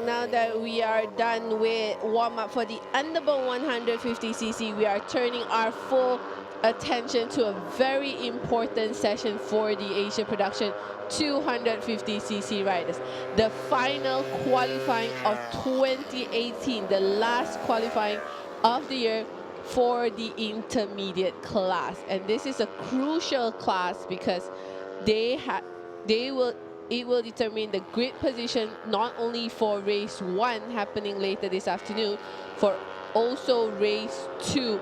Chang, now that we are done with warm-up for the underbow 150cc, we are turning our full attention to a very important session for the Asia Production 250cc riders. The final qualifying of 2018, the last qualifying of the year for the intermediate class. And this is a crucial class because it will determine the grid position not only for race 1 happening later this afternoon, for also race 2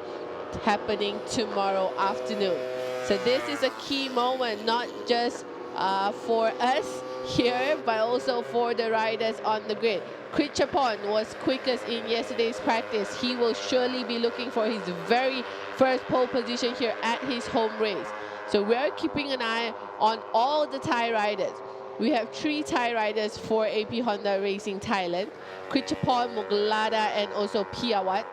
happening tomorrow afternoon. So this is a key moment, not just for us here, but also for the riders on the grid. Krichapon was quickest in yesterday's practice. He will surely be looking for his very first pole position here at his home race. So we're keeping an eye on all the Thai riders. We have 3 Thai riders for AP Honda Racing Thailand: Krichapon, Muglada, and also Piawat.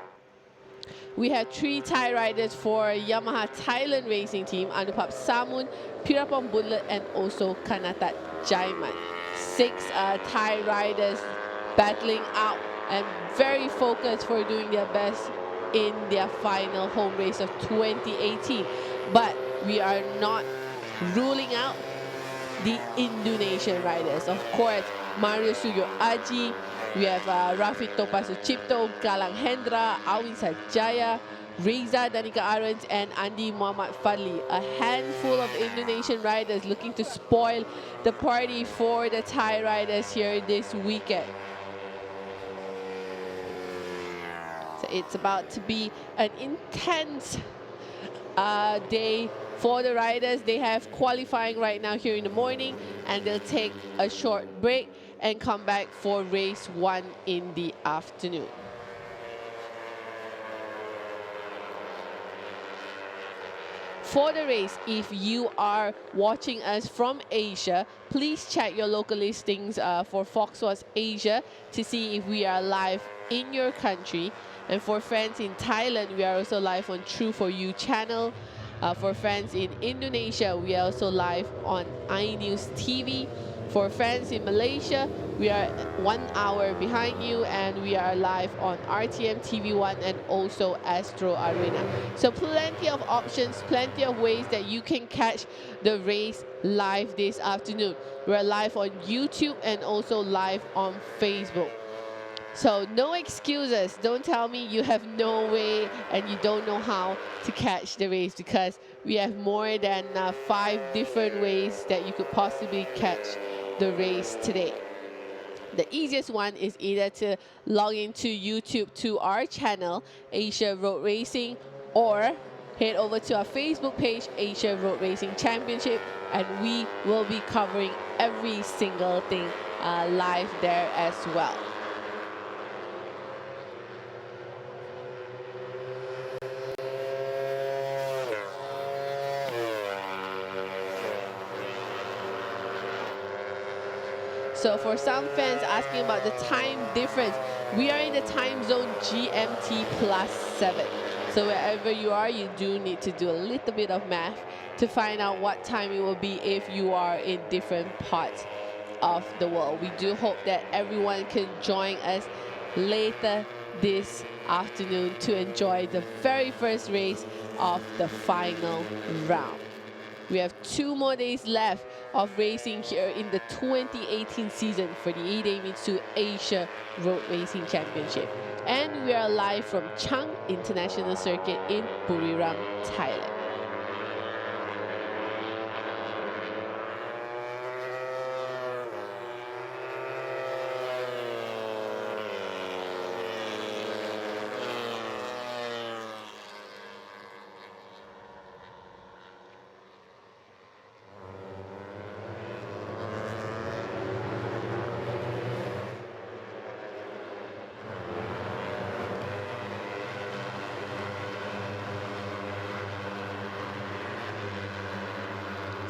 We have 3 Thai riders for Yamaha Thailand Racing Team: Anupap Samun, Pirapong Budlet, and also Kanatat Jaiman. 6 Thai riders battling out and very focused for doing their best in their final home race of 2018. But we are not ruling out the Indonesian riders. Of course, Mario Suyo Aji, we have Rafid Topasu Cipto, Galang Hendra, Awin Sajaya, Reza Danica Arons, and Andi Muhammad Fadli. A handful of Indonesian riders looking to spoil the party for the Thai riders here this weekend. So it's about to be an intense day for the riders. They have qualifying right now here in the morning, and they'll take a short break and come back for race 1 in the afternoon. For the race, if you are watching us from Asia, please check your local listings for Fox Sports Asia to see if we are live in your country. And for friends in Thailand, we are also live on True For You channel. For friends in Indonesia, we are also live on iNews TV. For friends in Malaysia, we are 1 hour behind you, and we are live on RTM TV1 and also Astro Arena. So plenty of options, plenty of ways that you can catch the race live this afternoon. We're live on YouTube and also live on Facebook. So no excuses. Don't tell me you have no way and you don't know how to catch the race, because we have more than 5 different ways that you could possibly catch the race today. The easiest one is either to log into YouTube to our channel, Asia Road Racing, or head over to our Facebook page, Asia Road Racing Championship, and we will be covering every single thing live there as well. So for some fans asking about the time difference, we are in the time zone GMT +7. So wherever you are, you do need to do a little bit of math to find out what time it will be if you are in different parts of the world. We do hope that everyone can join us later this afternoon to enjoy the very first race of the final round. We have 2 more days left of racing here in the 2018 season for the Idemitsu Asia Road Racing Championship. And we are live from Chang International Circuit in Buriram, Thailand.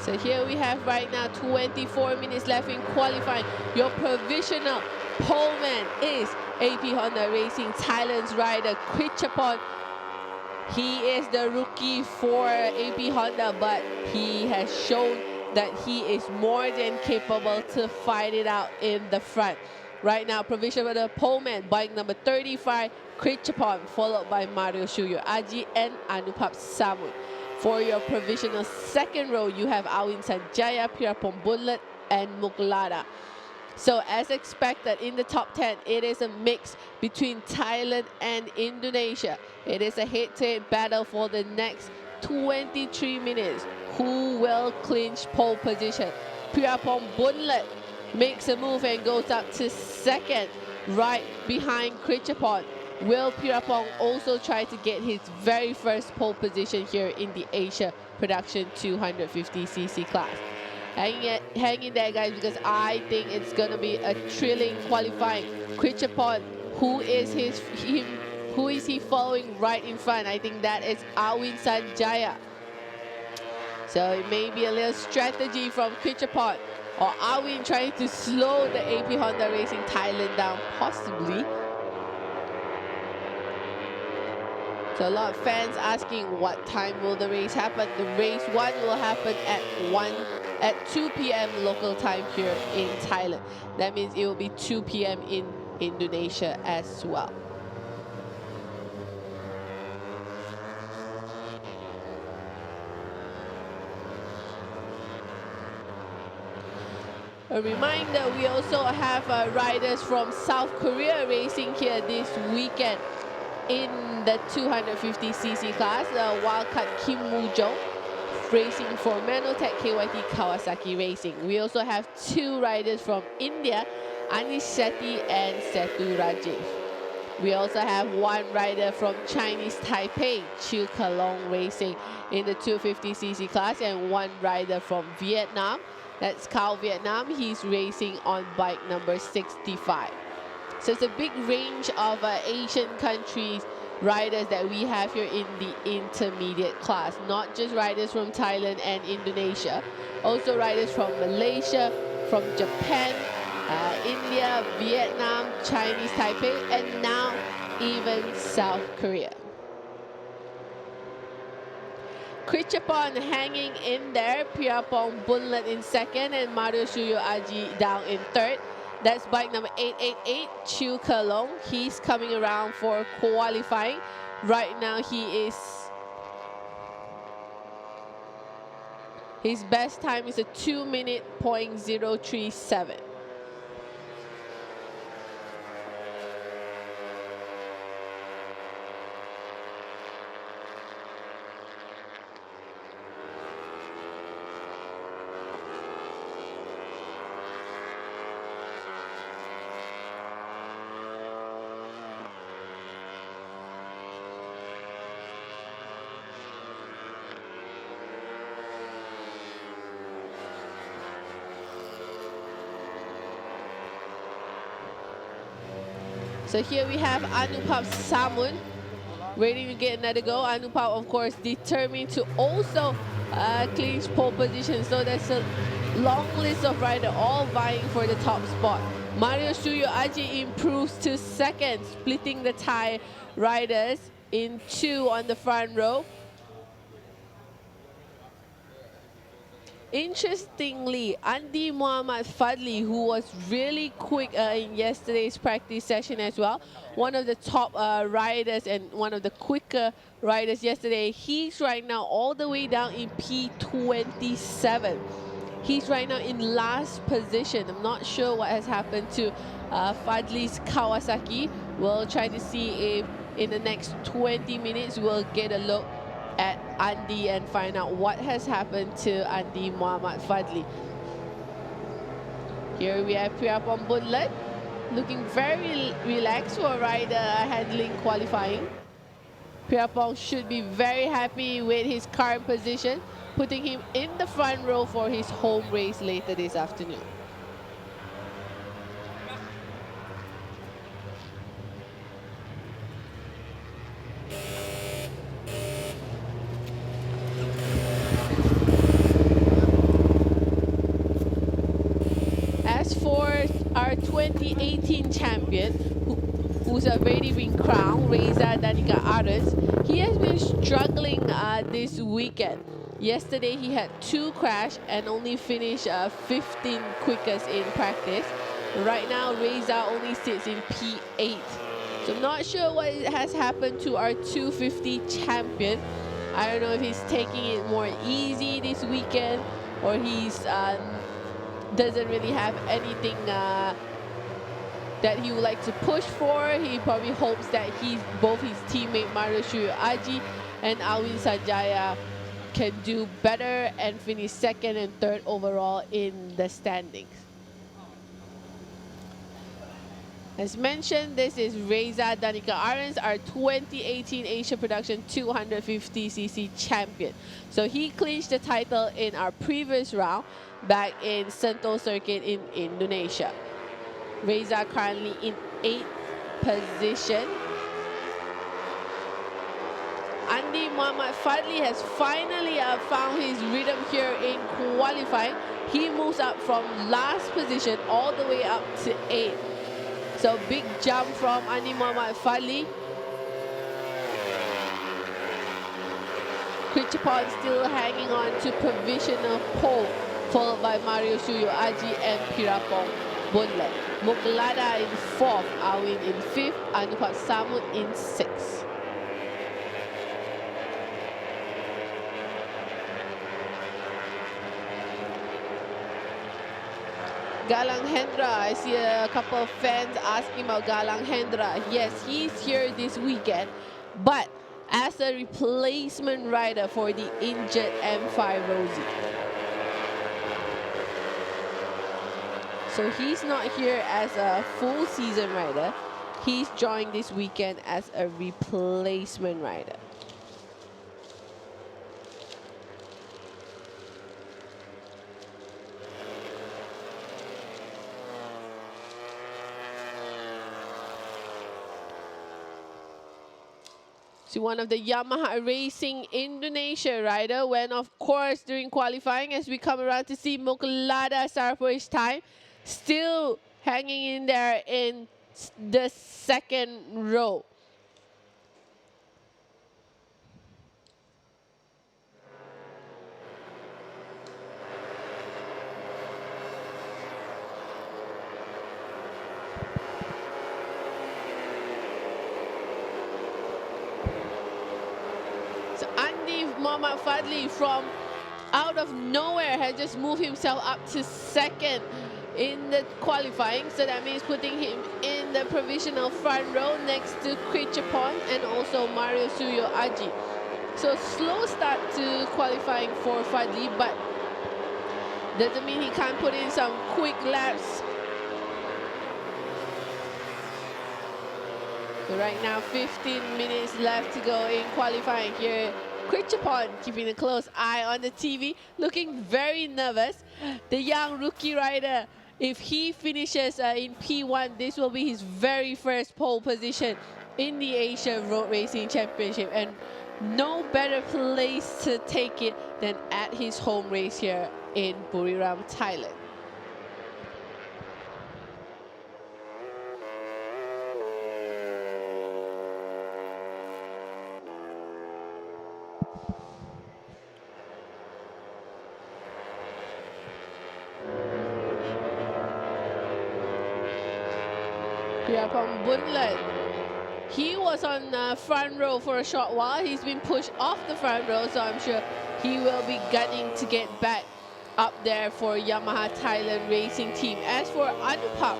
So here we have right now 24 minutes left in qualifying. Your provisional poleman is AP Honda Racing Thailand's rider Krichapon. He is the rookie for AP Honda, but he has shown that he is more than capable to fight it out in the front. Right now, provisional the poleman, bike number 35, Krichapon, followed by Mario Shuyo Aji and Anupap Samu. For your provisional second row, you have Awin Sanjaya, Pirapon Bunlet, and Muklada. So as expected in the top 10, it is a mix between Thailand and Indonesia. It is a head-to-head battle for the next 23 minutes. Who will clinch pole position? Pirapon Bunlet makes a move and goes up to second, right behind Krichapon. Will Pirapong also try to get his very first pole position here in the Asia Production 250cc class? Hang in there, guys, because I think it's going to be a thrilling qualifying. Krichapon, who is he following right in front? I think that is Awin Sanjaya. So it may be a little strategy from Krichapon, or Awin trying to slow the AP Honda Racing Thailand down, possibly. So a lot of fans asking what time will the race happen. The race 1 will happen at 2 p.m. local time here in Thailand. That means it will be 2 p.m. in Indonesia as well. A reminder, we also have riders from South Korea racing here this weekend in the 250cc class. Wildcard Kim Woo-jong racing for Manotech KYT Kawasaki Racing. We also have 2 riders from India, Anish Shetty and Setu Rajiv. We also have 1 rider from Chinese Taipei, Chiu Kalong Racing in the 250cc class, and 1 rider from Vietnam. That's Cao Vietnam. He's racing on bike number 65. So it's a big range of Asian countries riders that we have here in the intermediate class. Not just riders from Thailand and Indonesia, also riders from Malaysia, from Japan, India, Vietnam, Chinese Taipei, and now even South Korea. Krichapon hanging in there, Pirapong Bunlet in second, and Mario Shuyo Aji down in third. That's bike number 888, Chiu Kalong. He's coming around for qualifying. Right now his best time is a 2:0.037. So here we have Anupap Samun waiting to get another go. Anupap, of course, determined to also clinch pole position. So there's a long list of riders all vying for the top spot. Mario Shuyo Aji improves to second, splitting the Thai riders in 2 on the front row. Interestingly, Andy Muhammad Fadli, who was really quick in yesterday's practice session as well, one of the top riders and one of the quicker riders yesterday, he's right now all the way down in P27. He's right now in last position. I'm not sure what has happened to Fadli's Kawasaki. We'll try to see if in the next 20 minutes we'll get a look at Andy and find out what has happened to Andy Muhammad Fadli. Here we have Pirapong Bunlet looking very relaxed for a rider handling qualifying. Pirapong should be very happy with his current position, putting him in the front row for his home race later this afternoon. Our 2018 champion, who's already been crowned, Reza Danica Aras, he has been struggling this weekend. Yesterday he had 2 crashes and only finished 15 quickest in practice. Right now, Reza only sits in P8. So I'm not sure what has happened to our 250 champion. I don't know if he's taking it more easy this weekend, or he's doesn't really have anything that he would like to push for. He probably hopes that both his teammate Mario Aji and Alwin Sanjaya can do better and finish second and third overall in the standings. As mentioned, this is Reza Danica Arens, our 2018 Asia Production 250cc champion. So he clinched the title in our previous round back in Sentul Circuit in Indonesia. Reza currently in 8th position. Andy Muhammad Fadli has finally found his rhythm here in qualifying. He moves up from last position all the way up to 8th. So big jump from Andy Muhammad Fadli. Krichapon still hanging on to provisional pole, followed by Mario Suyo Aji and Pirapong Bunlet. Muklada in 4th, Awin in 5th, Anupap Samut in 6th. Galang Hendra, I see a couple of fans asking about Galang Hendra. Yes, he's here this weekend, but as a replacement rider for the injured M5 Rosie. So he's not here as a full season rider. He's joined this weekend as a replacement rider. So one of the Yamaha Racing Indonesia rider went off course during qualifying. As we come around to see Moklada Sarpoi's time, still hanging in there in the second row. Muhammad Fadli from out of nowhere has just moved himself up to second in the qualifying. So that means putting him in the provisional front row next to Krichapon and also Mario Suyo Aji. So slow start to qualifying for Fadli, but doesn't mean he can't put in some quick laps. So right now 15 minutes left to go in qualifying here. Krichapon keeping a close eye on the TV, looking very nervous. The young rookie rider, if he finishes in P1, this will be his very first pole position in the Asia Road Racing Championship, and no better place to take it than at his home race here in Buriram, Thailand. Pirapong Bunlet. He was on front row for a short while. He's been pushed off the front row, so I'm sure he will be gunning to get back up there for Yamaha Thailand Racing Team. As for Anupap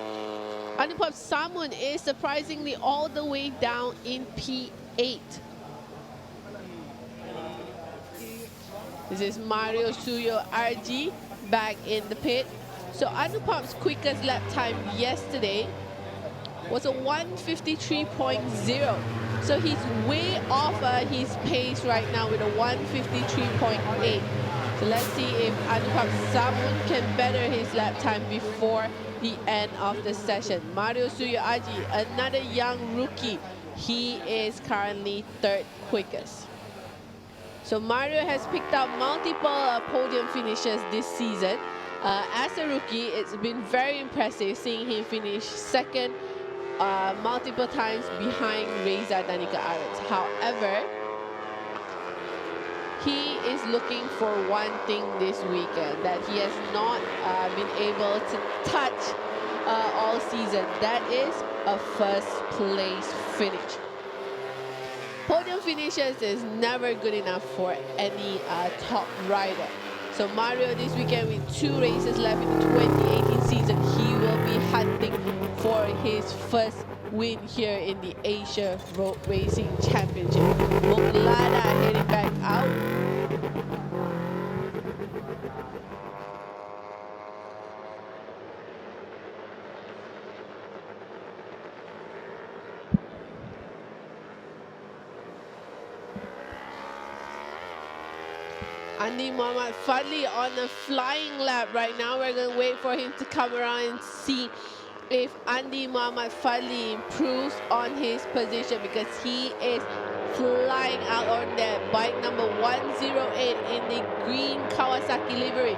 Samun is surprisingly all the way down in P8. This is Mario Suyo RG back in the pit. So Anupap's quickest lap time yesterday was a 153.0. So he's way off his pace right now with a 153.8. So let's see if Anupap Samun can better his lap time before the end of the session. Mario Suyo Aji, another young rookie. He is currently 3rd quickest. So Mario has picked up multiple podium finishes this season. As a rookie, it's been very impressive seeing him finish 2nd multiple times behind Reza Danica Arens. However, he is looking for one thing this weekend that he has not been able to touch all season. That is a first place finish. Podium finishes is never good enough for any top rider. So Mario this weekend with 2 races left in the 2018 season, he will be hunting for his first win here in the Asia Road Racing Championship. Moklada heading back out. Andy Muhammad Fadli on a flying lap right now. We're going to wait for him to come around and see if Andy Muhammad Fadli improves on his position, because he is flying out on that bike number 108 in the green Kawasaki livery.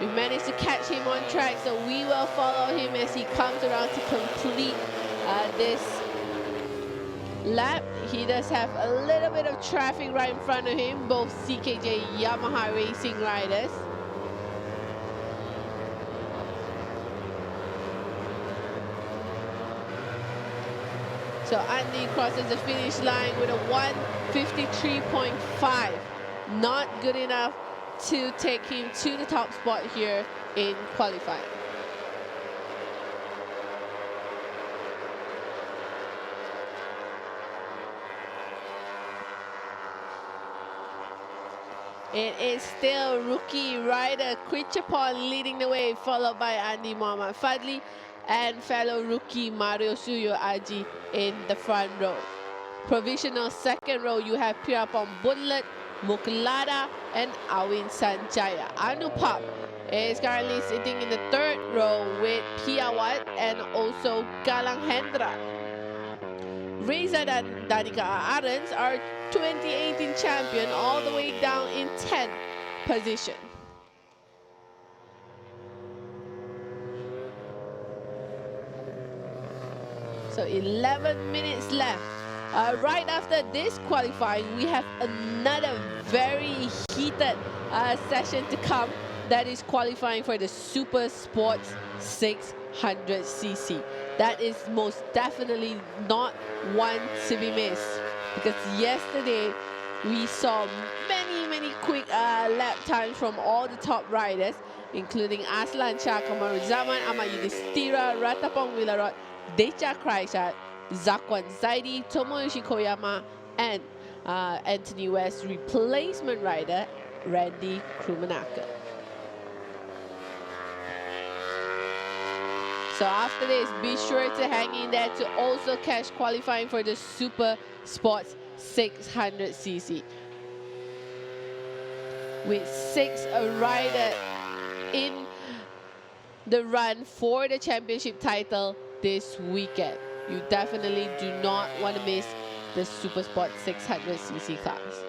We managed to catch him on track, so we will follow him as he comes around to complete this lap. He does have a little bit of traffic right in front of him, both CKJ Yamaha racing riders. So Andy crosses the finish line with a 1:53.5. Not good enough to take him to the top spot here in qualifying. It is still rookie rider Quichapon leading the way, followed by Andy Muhammad Fadli and fellow rookie Mario Suyo Aji in the front row. Provisional second row, you have Pirapon Bunlet, Muklada, and Awin Sanjaya. Anupap is currently sitting in the third row with Piawat and also Galang Hendra. Reza dan Danica ARRC, our 2018 champion, all the way down in 10th position. So 11 minutes left. Right after this qualifying, we have another very heated session to come. That is qualifying for the Super Sports 600cc. That is most definitely not one to be missed, because yesterday we saw many quick lap times from all the top riders, including Aslan Shah, Kamaru Zaman, Ahmad Yudhistira, Ratapong Wilarot, Decha Kraishat, Zakwan Zaidi, Tomoyoshi Koyama, and Anthony West's replacement rider, Randy Krumanaka. So after this, be sure to hang in there to also catch qualifying for the Super Sports 600cc. With 6 riders in the run for the championship title this weekend. You definitely do not want to miss the Super Sport 600cc class.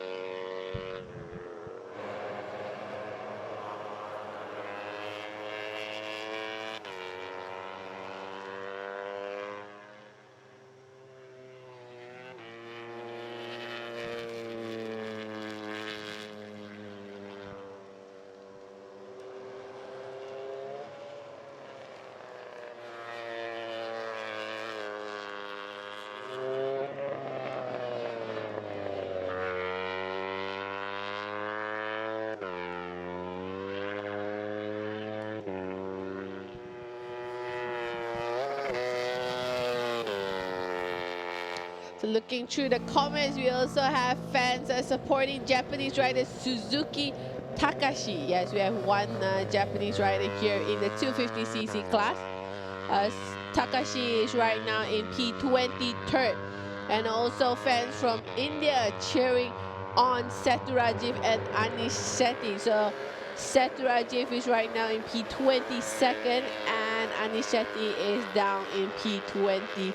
So looking through the comments, we also have fans supporting Japanese rider Suzuki Takashi. Yes, we have one Japanese rider here in the 250cc class. Takashi is right now in P23rd. And also fans from India cheering on Seturajiv and Anish Shetty. So Seturajiv is right now in P22nd and Anish Shetty is down in P25.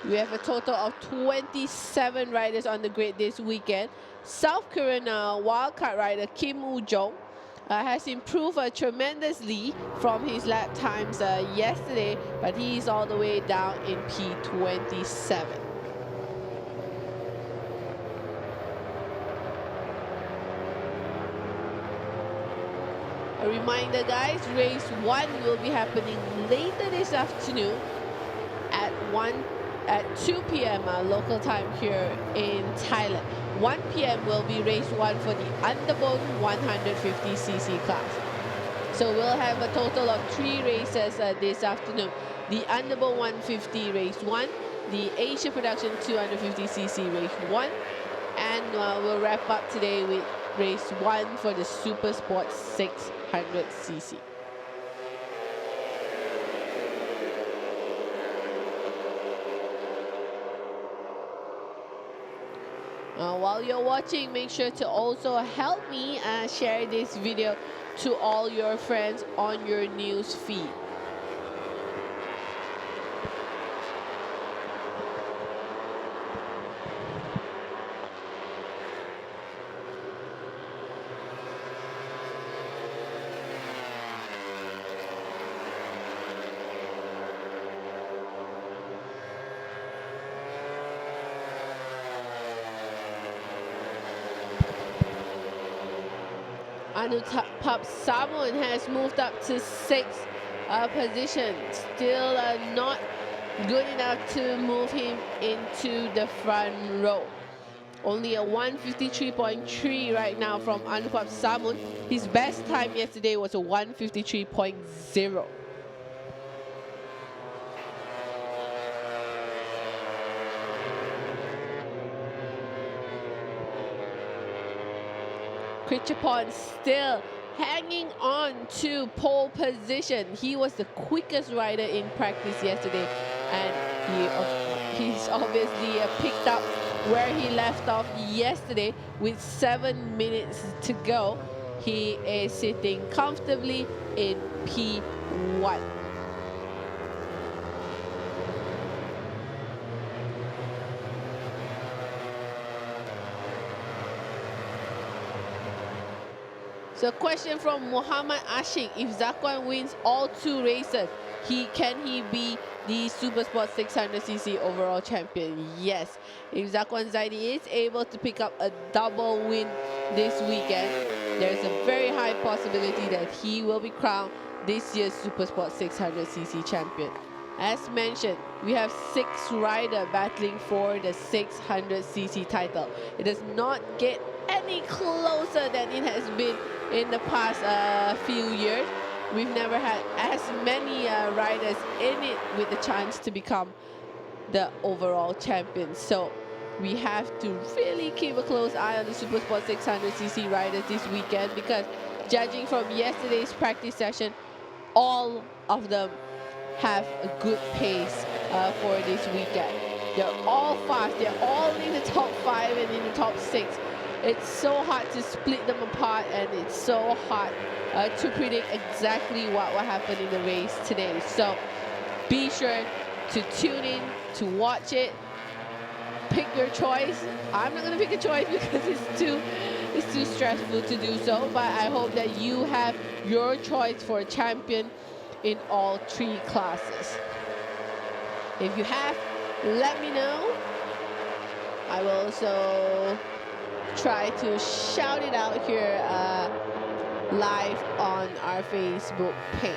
We have a total of 27 riders on the grid this weekend. South Korean wildcard rider Kim Woo-jong has improved tremendously from his lap times yesterday, but he's all the way down in P27. A reminder, guys, race 1 will be happening later this afternoon at 2 p.m. Local time here in Thailand. 1 p.m. will be race 1 for the underbone 150cc class. So we'll have a total of 3 races this afternoon. The underbone 150 race 1, the Asia Production 250cc race 1, and we'll wrap up today with race 1 for the Super Sport 600cc. While you're watching, make sure to also help me share this video to all your friends on your news feed. Untitled Chapter has moved up to 6th position. Still not good enough to move him into the front row. Only a 153.3 right now from Untitled Chapter. His best time yesterday was a 153.0. Krichapon still hanging on to pole position. He was the quickest rider in practice yesterday, and he's obviously picked up where he left off yesterday with 7 minutes to go. He is sitting comfortably in P1. So question from Muhammad Ashik: if Zakwan wins all 2 races, can he be the Super Sport 600cc overall champion? Yes. If Zakwan Zaidi is able to pick up a double win this weekend, there's a very high possibility that he will be crowned this year's Super Sport 600cc champion. As mentioned, we have 6 riders battling for the 600cc title. It does not get any closer than it has been in the past few years. We've never had as many riders in it with the chance to become the overall champion. So we have to really keep a close eye on the Super Sport 600cc riders this weekend, because judging from yesterday's practice session, all of them have a good pace for this weekend. They're all fast. They're all in the top 5 and in the top 6. It's so hard to split them apart, and it's so hard to predict exactly what will happen in the race today. So be sure to tune in to watch it. Pick your choice. I'm not going to pick a choice because it's too stressful to do so, but I hope that you have your choice for a champion in all 3 classes. If you have, let me know. I will also try to shout it out here live on our Facebook page.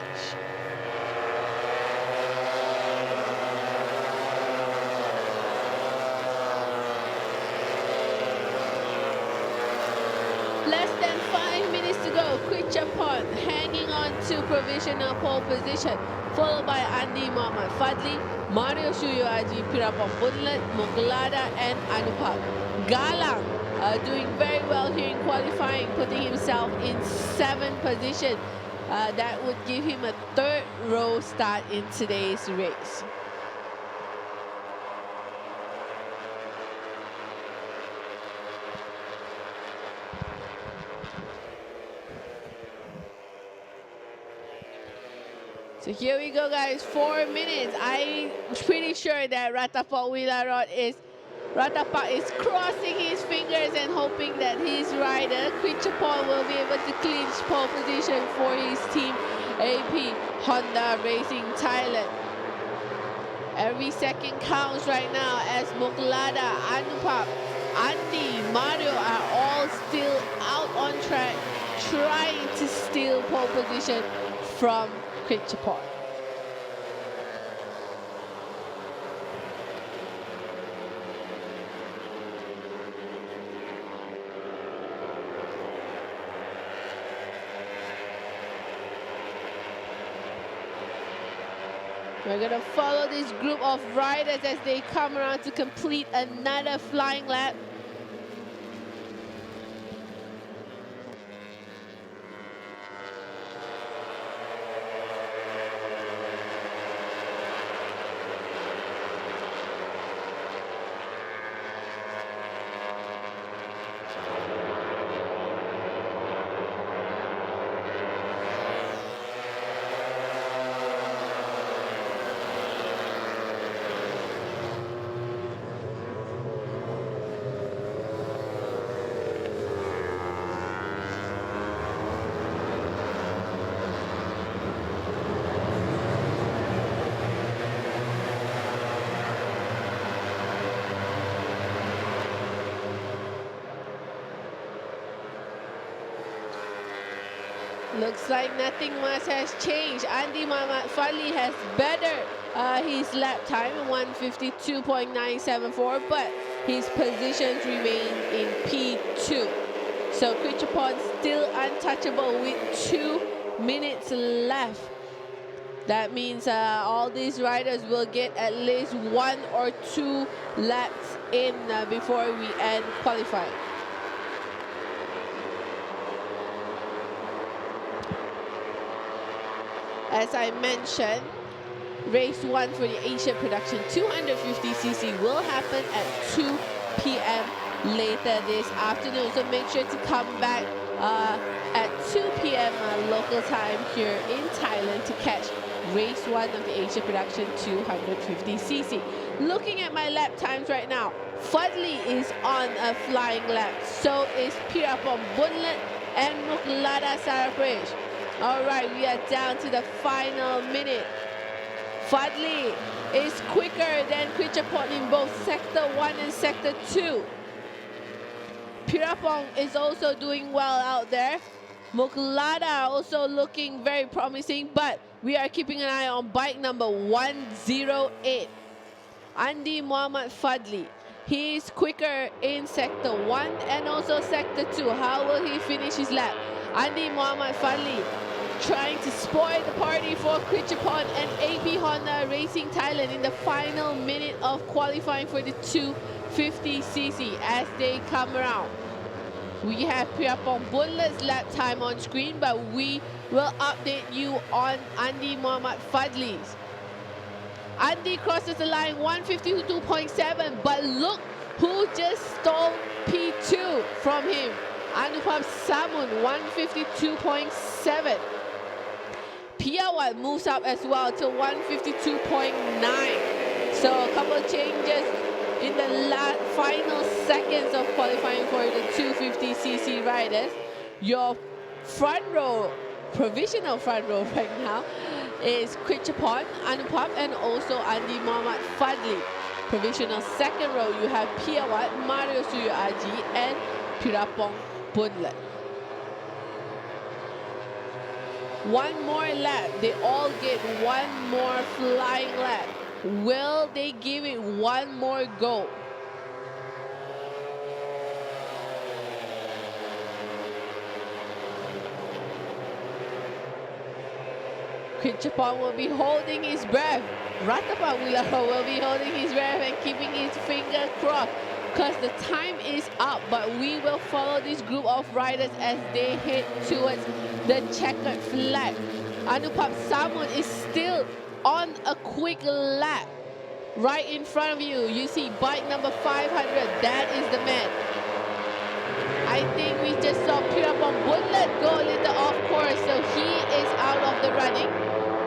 Less than 5 minutes to go. Krichapon hanging on to provisional pole position, followed by Andy Muhammad Fadli, Mario Shuyoaji, Pirapon Bunlet, Muglada, and Anupap. Galang doing very well here in qualifying, putting himself in 7th position. That would give him a 3rd row start in today's race. So here we go, guys. 4 minutes. I'm pretty sure that Ratapal Wilarot is crossing his fingers and hoping that his rider, Krichapon, will be able to clinch pole position for his team, AP Honda Racing Thailand. Every second counts right now as Muglada, Anupap, Andy, Mario are all still out on track, trying to steal pole position from Kritchapon. We're going to follow this group of riders as they come around to complete another flying lap. Looks like nothing much has changed. Andy Muhammad Fadli has bettered his lap time, 152.974, but his positions remain in P2. So Kritchapon still untouchable with 2 minutes left. That means all these riders will get at least 1 or 2 laps in before we end qualifying. As I mentioned, race 1 for the Asia Production 250cc will happen at 2 p.m. later this afternoon. So make sure to come back at 2 p.m. Local time here in Thailand to catch race 1 of the Asia Production 250cc. Looking at my lap times right now, Fadli is on a flying lap. So is Pirapong Bunlet and Muklada Sarapresh. All right, we are down to the final minute. Fadli is quicker than Kritchapon in both Sector 1 and Sector 2. Pirapong is also doing well out there. Muklada also looking very promising, but we are keeping an eye on bike number 108. Andy Muhammad Fadli. He is quicker in Sector 1 and also Sector 2. How will he finish his lap? Andy Muhammad Fadli trying to spoil the party for Kritchapon and AP Honda Racing Thailand in the final minute of qualifying for the 250cc as they come around. We have Pirapong Bunlet's lap time on screen, but we will update you on Andy Muhammad Fadli's. Andy crosses the line 152.7, but look who just stole P2 from him. Anupam Samun, 152.7. Piawat moves up as well to 152.9. So a couple of changes in the final seconds of qualifying for the 250cc riders. Your front row, provisional front row right now, is Kritchapon, Anupam, and also Andy Muhammad Fadli. Provisional second row, you have Piawat, Mario Suyo Aji, and Pirapong Bunlet. One more lap. They all get one more flying lap. Will they give it one more go? Kritchapon will be holding his breath. Ratapawula will be holding his breath and keeping his finger crossed because the time is up, but we will follow this group of riders as they head towards the checkered flag. Anupam Samun is still on a quick lap. Right in front of you, you see bike number 500. That is the man. I think we just saw Pirapong Bunlet go a little off course, so he is out of the running.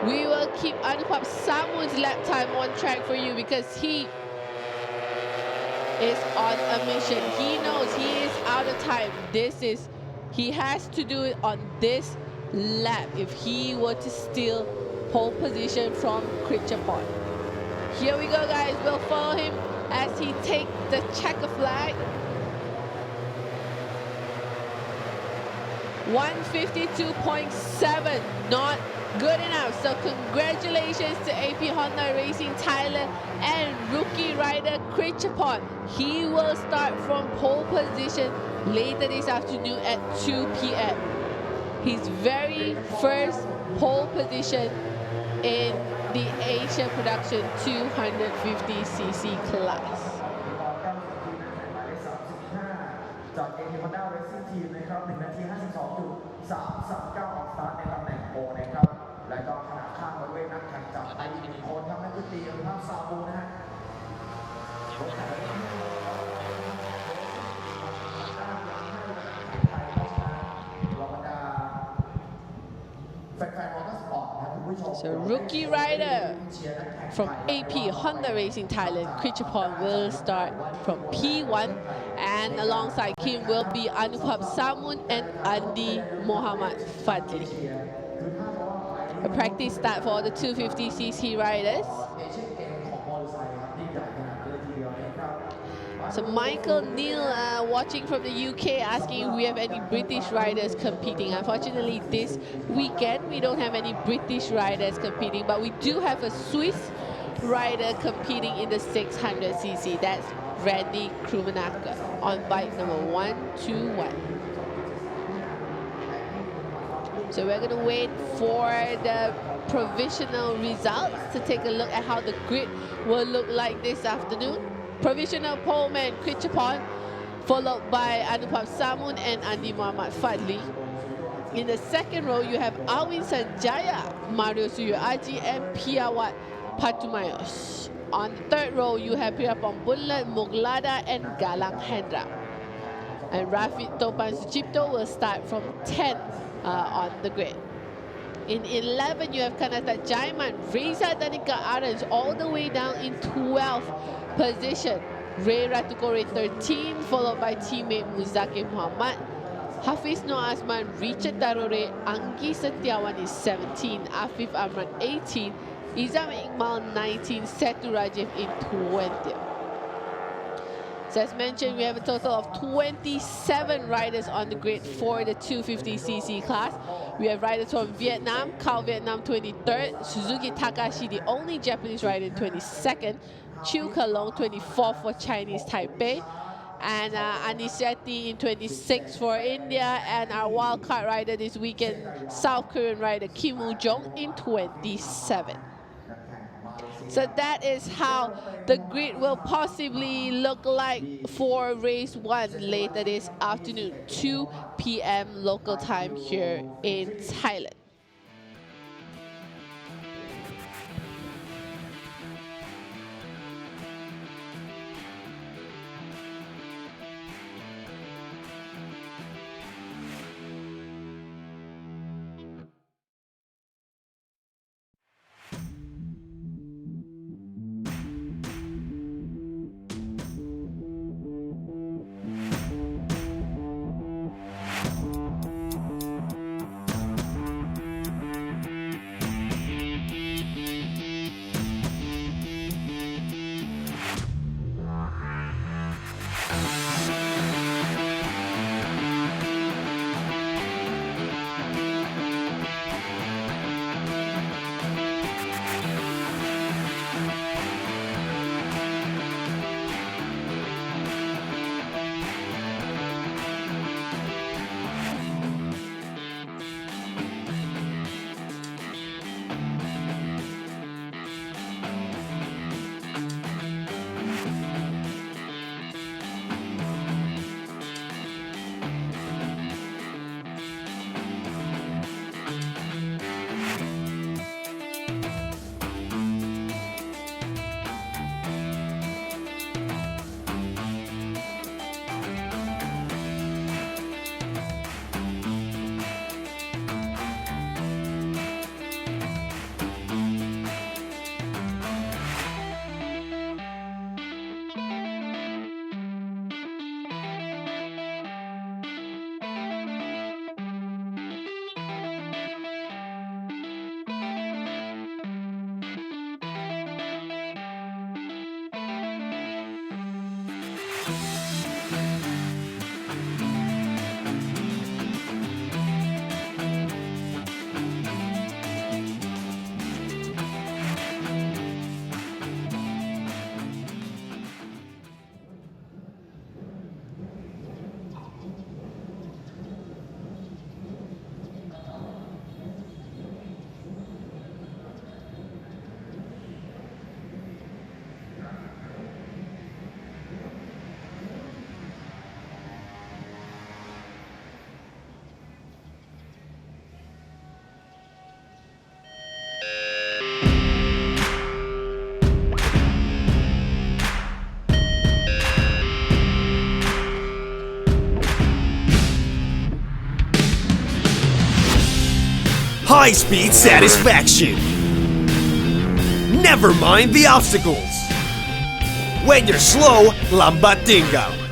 We will keep Anupam Samun's lap time on track for you because he is on a mission. He knows he is out of time. He has to do it on this lap if he were to steal pole position from Kritchapon. Here we go, guys. We'll follow him as he takes the checker flag. 152.7, not good enough. So congratulations to AP Honda Racing Thailand and rookie rider Krichapon. He will start from pole position later this afternoon at 2 p.m. His very first pole position in the Asia Production 250cc class. จาก AP Honda Racing Team นะครับ1 นาที 52.339 ออกสตาร์ทในตำแหน่งโปรนะครับและก็ขนาดข้างมาด้วยนักแข่งจากไทยอีก1 คนครับนั่นคือตีมภาพซาบูนะฮะSo rookie rider from AP Honda Racing Thailand, Krichapon, will start from P1, and alongside him will be Anupap Samun and Andi Mohammad Fadli. A practice start for the 250cc riders. So Michael Neal watching from the UK asking if we have any British riders competing. Unfortunately, this weekend we don't have any British riders competing, but we do have a Swiss rider competing in the 600cc. That's Randy Krumenacker on bike number 121. So we're going to wait for the provisional results to take a look at how the grid will look like this afternoon. Provisional poleman Krichapon, followed by Anupap Samun and Andi Mohammad Fadli. In the second row, you have Alwin Sanjaya, Mario Suyo Aji, and Piawat Patumayos. On the third row, you have Pirapong Bunla, Muglada, and Galang Hendra. And Rafid Topan Suchipto will start from 10 on the grid. In 11, you have Kanata Jaiman, Reza Danika Arans, all the way down in 12th position. Ray Ratukore 13, followed by teammate Muzaki Muhammad. Hafiz Noah Asman, Richard Darore, Anggi Setiawan is 17, Afif Amran 18, Izam Iqbal 19, Setu Rajiv in 20. So as mentioned, we have a total of 27 riders on the grid for the 250cc class. We have riders from Vietnam, Cal Vietnam 23rd, Suzuki Takashi, the only Japanese rider in 22nd, Chiu Kalong 24th for Chinese Taipei, and Aniseti in 26th for India, and our wildcard rider this weekend, South Korean rider Kim Woo-jong in 27. So that is how the grid will possibly look like for race 1 later this afternoon, 2 p.m. local time here in Thailand. high-speed satisfaction. Never mind the obstacles. When you're slow, lambat tinggal.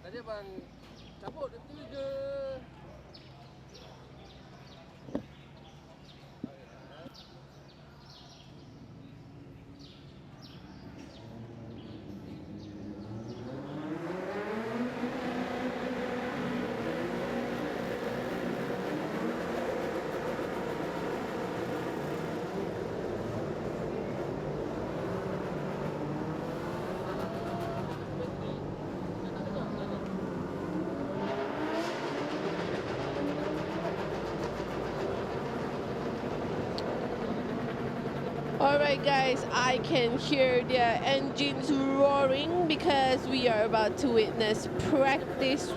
Tadi abang cabut nanti ke? Alright guys, I can hear their engines roaring because we are about to witness practice.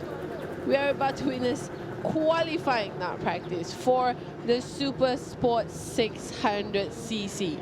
We are about to witness qualifying, not practice, for the Super Sport 600cc.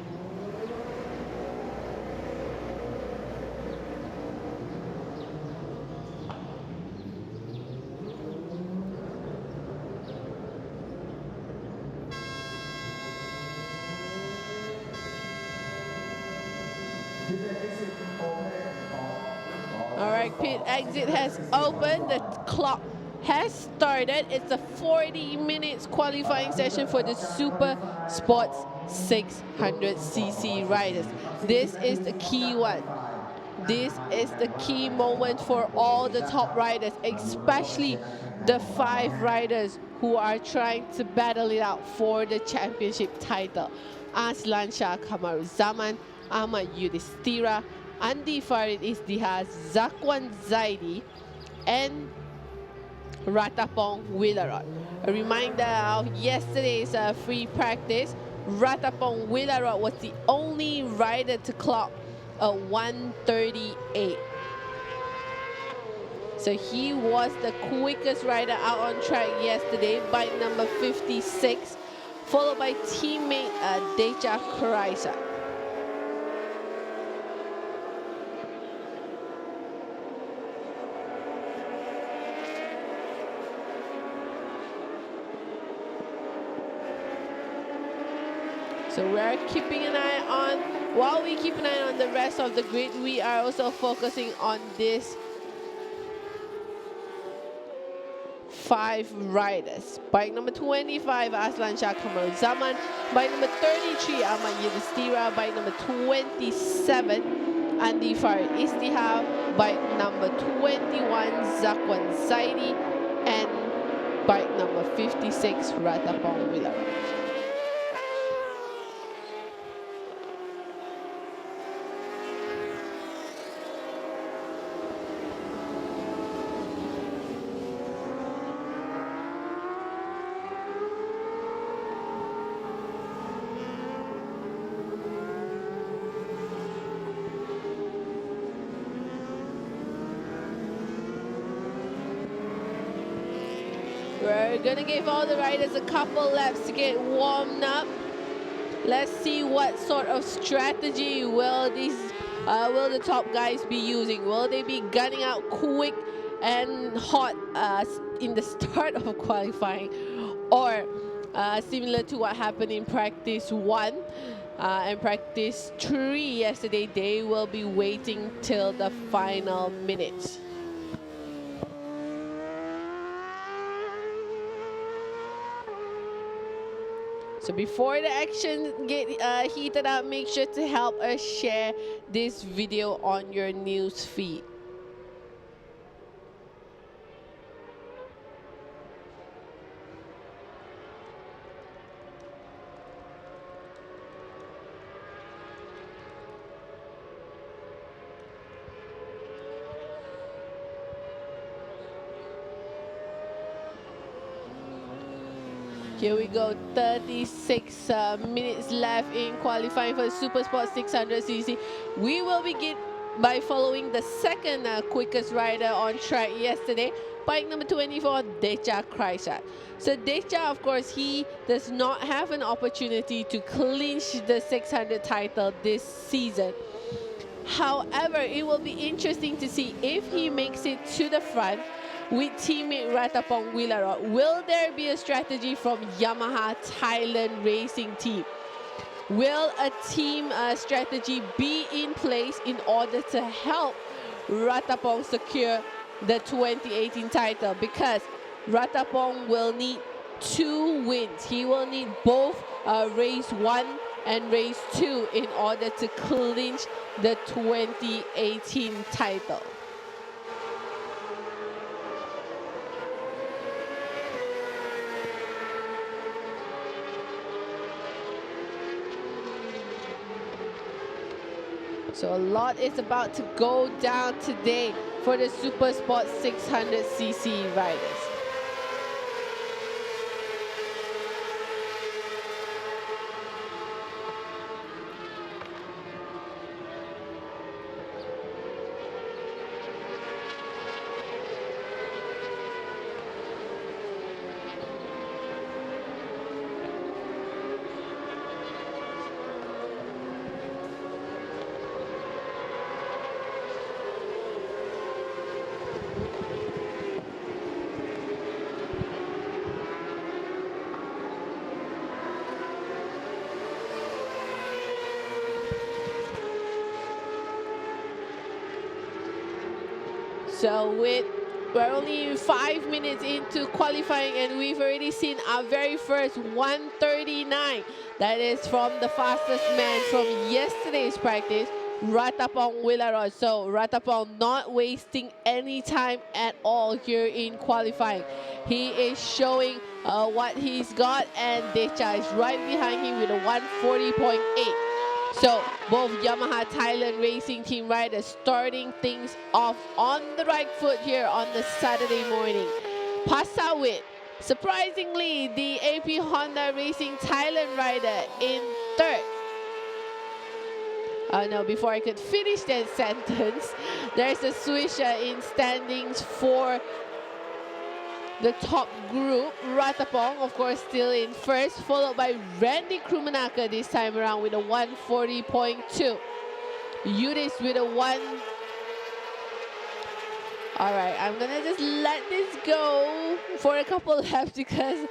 Alright, pit exit has opened. The clock has started. It's a 40 minutes qualifying session for the Super Sports 600cc riders. This is the key one. This is the key moment for all the top riders, especially the 5 riders who are trying to battle it out for the championship title. Aslan Shah Kamaru Zaman, Ahmad Yudhistira, Andi Farid Istihaz, Zakwan Zaidi, and Ratapong Willarod. A reminder of yesterday's free practice. Ratapong Willarod was the only rider to clock a 1:38. So he was the quickest rider out on track yesterday, bike number 56, followed by teammate Deja Karaisa. So we're keeping an eye on, while we keep an eye on the rest of the grid, we are also focusing on this 5 riders. Bike number 25, Aslan Shah Kamal Zaman. Bike number 33, Ahmad Yudhistira. Bike number 27, Andi Farid Istihab. Bike number 21, Zakwan Zaidi. And bike number 56, Ratapong Willarod. We're gonna give all the riders a couple laps to get warmed up. Let's see what sort of strategy will the top guys be using. Will they be gunning out quick and hot in the start of qualifying, or similar to what happened in practice 1 and practice 3 yesterday, they will be waiting till the final minutes. So before the action get heated up, make sure to help us share this video on your news feed. Here we go, 36 minutes left in qualifying for the Super Sport 600cc. We will begin by following the second quickest rider on track yesterday, bike number 24, Decha Kraisat. So Decha, of course, he does not have an opportunity to clinch the 600 title this season. However, it will be interesting to see if he makes it to the front with teammate Ratapong Wilarot. Will there be a strategy from Yamaha Thailand Racing Team? Will a team strategy be in place in order to help Ratapong secure the 2018 title? Because Ratapong will need 2 wins. He will need both race 1 and race 2 in order to clinch the 2018 title. So a lot is about to go down today for the Super Sport 600cc riders. So we're only 5 minutes into qualifying and we've already seen our very first 139. That is from the fastest man from yesterday's practice, Ratapong Wilarot. So Ratapong not wasting any time at all here in qualifying. He is showing what he's got, and Decha is right behind him with a 140.8. So both Yamaha Thailand Racing Team riders starting things off on the right foot here on the Saturday morning. Pasawit, surprisingly, the AP Honda Racing Thailand rider in third. No, before I could finish that sentence, there's a switch in standings for the top group. Ratapong, of course, still in first, followed by Randy Krumanaka this time around with a 140.2. Udis with a 1. All right, I'm gonna just let this go for a couple laps because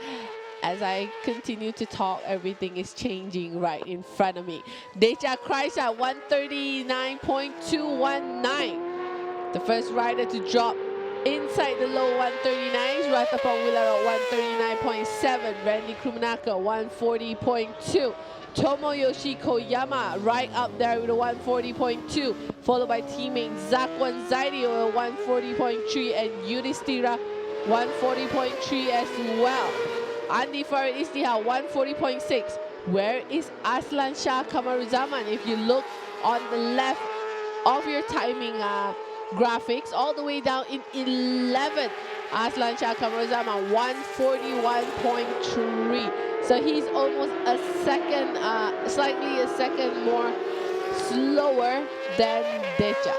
as I continue to talk, everything is changing right in front of me. Decha Kraisat 139.219. The first rider to drop inside the low 139s, Ratapong Wilarot 139.7, Randy Krumanaka 140.2, Tomoyoshi Koyama right up there with a 140.2, followed by teammate Zakwan Zaidio 140.3 and Yudhistira 140.3 as well. Andi Farid Istiha 140.6. Where is Aslan Shah Kamaruzaman? If you look on the left of your timing graphics, all the way down in 11th, Aslan Shah Kamaruzaman 141.3. So he's almost a second, slightly a second more slower than Decha.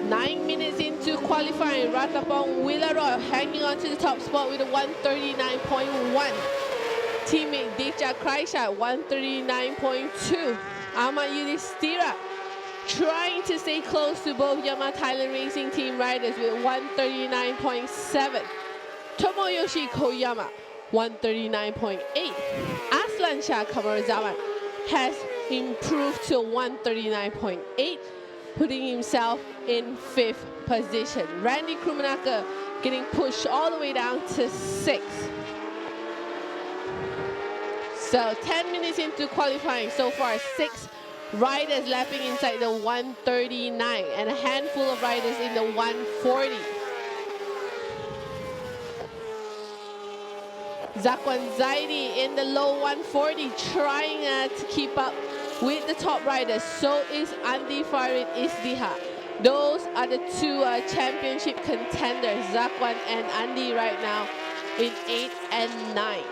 9 minutes into qualifying, Ratapong Willaroy hanging on to the top spot with a 139.1. Teammate Deja Kraisha 139.2. Ahmad Yudhistira trying to stay close to both Yamaha Thailand Racing Team riders with 139.7. Tomoyoshi Koyama 139.8. Aslan Shah Kamarazaman has improved to 139.8, putting himself in 5th position. Randy Krumanaka getting pushed all the way down to 6th. So 10 minutes into qualifying, so far 6 riders lapping inside the 139 and a handful of riders in the 140. Zakwan Zaidi in the low 140 trying to keep up with the top riders. So is Andy Farid Isdiha. Those are the 2 championship contenders, Zakwan and Andy right now in 8 and 9.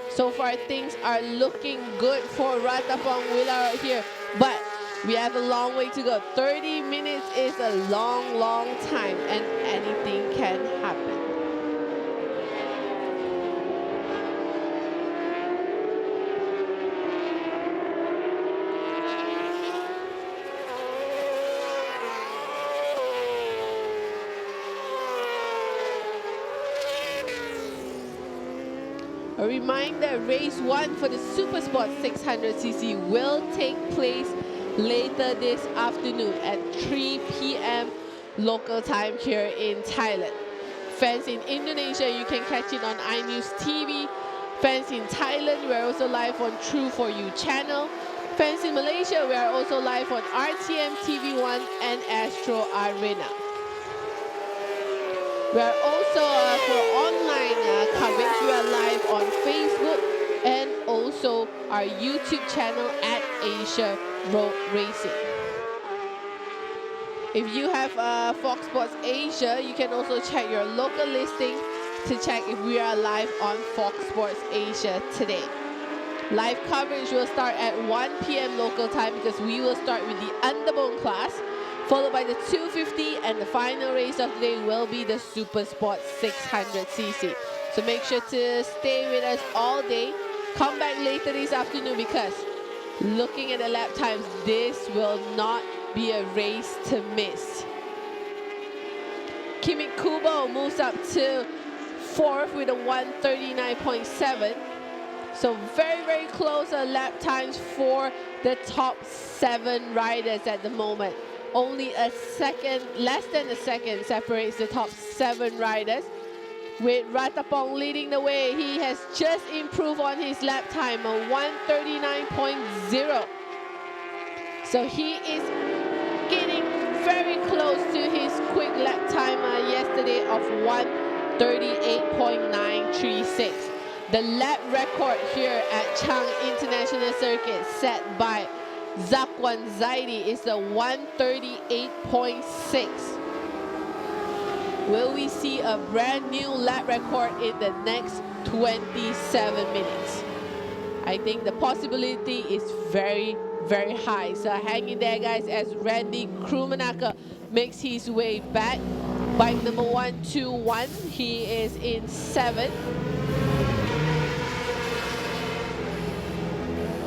So far, things are looking good for Ratapong Willaroy here, but we have a long way to go. 30 minutes is a long, long time, and anything can happen. A reminder, race 1 for the Super Sport 600cc will take place later this afternoon at 3 p.m. local time here in Thailand. Fans in Indonesia, you can catch it on iNews TV. Fans in Thailand, we are also live on True For You channel. Fans in Malaysia, we are also live on RTM TV1 and Astro Arena. We are also, for online coverage, we are live on Facebook and also our YouTube channel at Asia Road Racing. If you have Fox Sports Asia, you can also check your local listing to check if we are live on Fox Sports Asia today. Live coverage will start at 1 p.m. local time because we will start with the underbone class, followed by the 250, and the final race of the day will be the Super Sport 600cc. So make sure to stay with us all day. Come back later this afternoon because looking at the lap times, this will not be a race to miss. Kimi Kubo moves up to 4th with a 139.7. So very, very close lap times for the top 7 riders at the moment. Only a second, less than a second separates the top 7 riders. With Ratapong leading the way, he has just improved on his lap time, a 139.0. So he is getting very close to his quick lap time yesterday of 138.936. The lap record here at Chang International Circuit set by Zakwan Zaidi is a 138.6. Will we see a brand new lap record in the next 27 minutes? I think the possibility is very, very high. So hang in there, guys, as Randy Krumanaka makes his way back. Bike number 121, he is in 7th.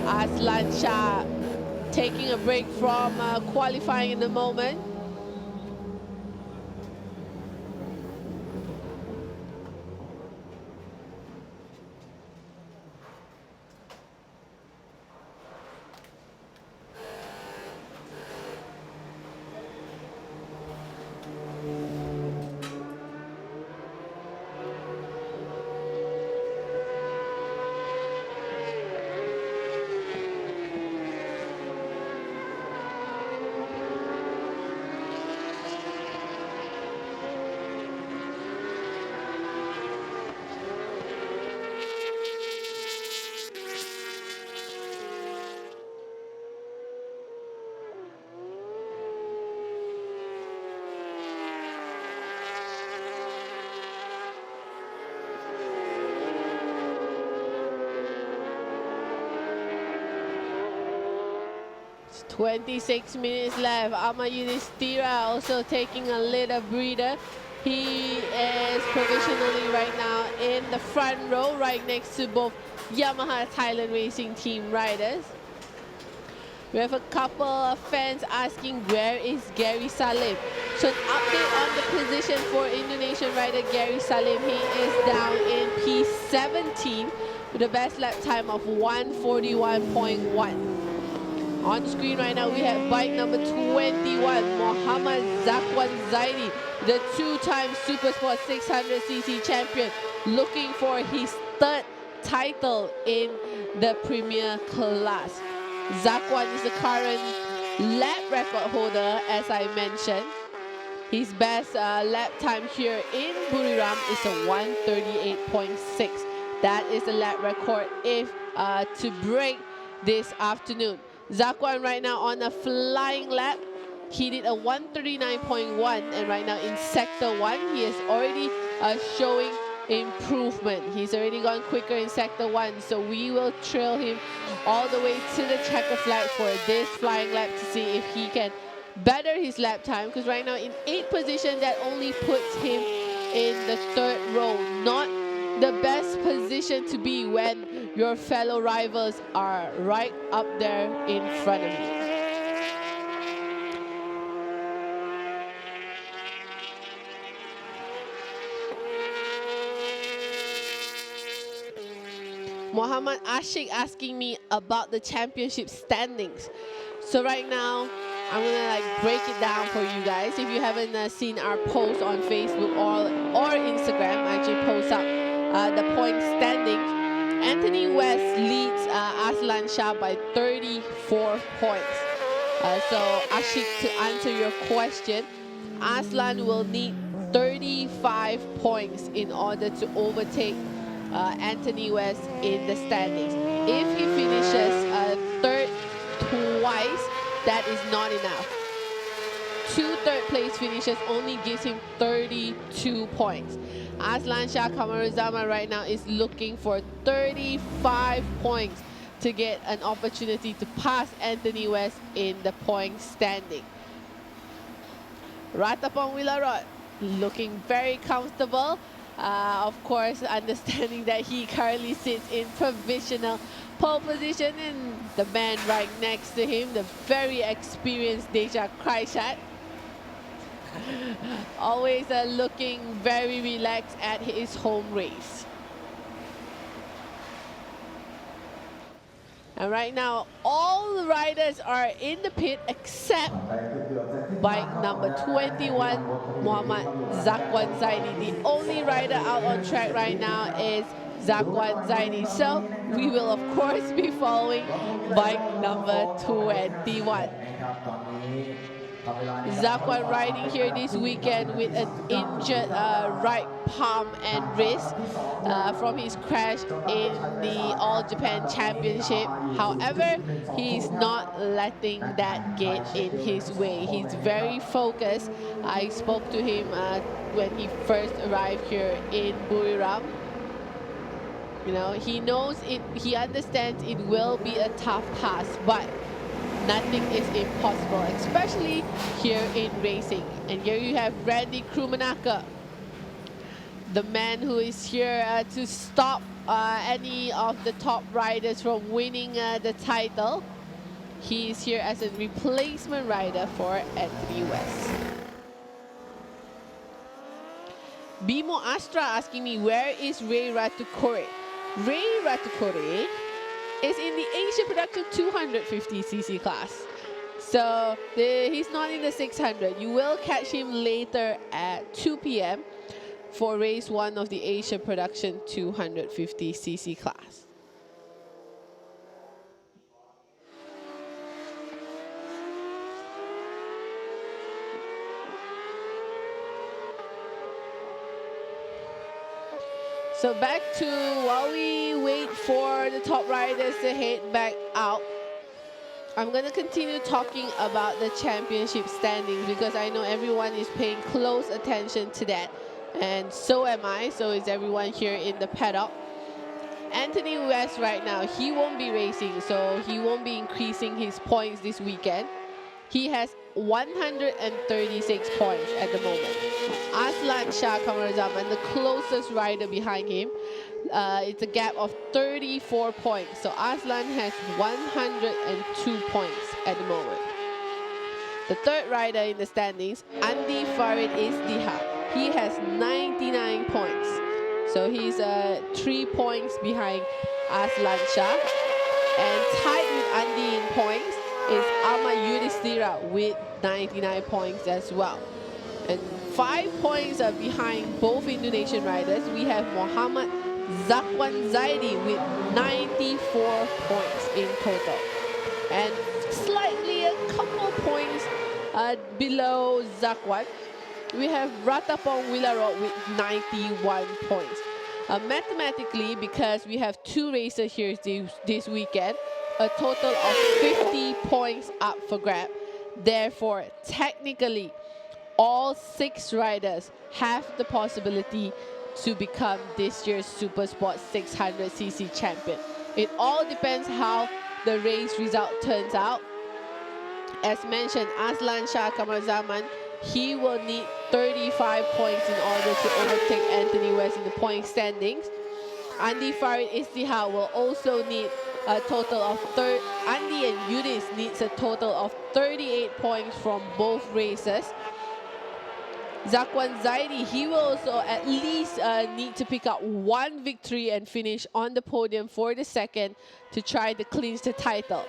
Aslan Shah taking a break from qualifying in the moment. 26 minutes left. Amayudhishthira also taking a little breather. He is provisionally right now in the front row, right next to both Yamaha Thailand Racing Team riders. We have a couple of fans asking where is Gary Salim. So an update on the position for Indonesian rider Gary Salim. He is down in P17 with a best lap time of 1:41.1. On the screen right now, we have bike number 21, Muhammad Zakwan Zaidi, the two-time Supersport 600cc champion, looking for his third title in the Premier class. Zakwan is the current lap record holder, as I mentioned. His best lap time here in Buriram is a 1:38.6. That is the lap record if to break this afternoon. Zakwan right now on a flying lap. He did a 1:39.1, and right now in sector 1, he is already showing improvement. He's already gone quicker in sector 1, so we will trail him all the way to the checker flag for this flying lap to see if he can better his lap time, because right now in 8th position, that only puts him in the 3rd row. Not the best position to be when your fellow rivals are right up there in front of you. Muhammad Ashik asking me about the championship standings. So right now, I'm gonna break it down for you guys. If you haven't seen our post on Facebook or Instagram, I actually post up the point standings. Anthony West leads Aslan Shah by 34 points. So Ashik, to answer your question, Aslan will need 35 points in order to overtake Anthony West in the standings. If he finishes third twice, that is not enough. 2 third-place finishes only gives him 32 points. Aslan Shah Kamaruzama right now is looking for 35 points to get an opportunity to pass Anthony West in the point standing. Ratapong Wilarot looking very comfortable. Of course, understanding that he currently sits in provisional pole position, and the man right next to him, the very experienced Deja Kraishat, always looking very relaxed at his home race. And right now, all the riders are in the pit except bike number 21, Muhammad Zakwan Zaidi. The only rider out on track right now is Zakwan Zaidi. So we will, of course, be following bike number 21. Zakwan riding here this weekend with an injured right palm and wrist from his crash in the All Japan Championship. However, he's not letting that get in his way. He's very focused. I spoke to him when he first arrived here in Buriram. You know, he knows it, he understands it will be a tough task, but nothing is impossible, especially here in racing. And here you have Randy Krumanaka, the man who is here to stop any of the top riders from winning the title. He is here as a replacement rider for Anthony West. Bimo Astra asking me, where is Ray Ratukore? Ray Ratukore is in the Asia Production 250cc class. So he's not in the 600. You will catch him later at 2 p.m. for race 1 of the Asia Production 250cc class. So back to, while we wait for the top riders to head back out, I'm going to continue talking about the championship standings, because I know everyone is paying close attention to that. And so am I, so is everyone here in the paddock. Anthony West right now, he won't be racing, so he won't be increasing his points this weekend. He has 136 points at the moment. Aslan Shah Kamarazaman, the closest rider behind him, it's a gap of 34 points. So Aslan has 102 points at the moment. The third rider in the standings, Andy Farid Isdiha. He has 99 points. So he's 3 points behind Aslan Shah. And tied with Andy in points is Ahmad Yudhistira with 99 points as well. And 5 points are behind both Indonesian riders. We have Muhammad Zakwan Zaidi with 94 points in total. And slightly a couple points below Zakwan, we have Ratapong Wilarot with 91 points. Mathematically, because we have 2 races here this weekend, a total of 50 points up for grab. Therefore, technically, all 6 riders have the possibility to become this year's Supersport 600cc champion. It all depends how the race result turns out. As mentioned, Aslan Shah Kamarzaman, he will need 35 points in order to overtake Anthony West in the point standings. Andy Farid Istiha will also need a total of Andy and Yudis needs a total of 38 points from both races. Zakwan Zaidi, he will also at least need to pick up 1 victory and finish on the podium for the second to try to clinch the title.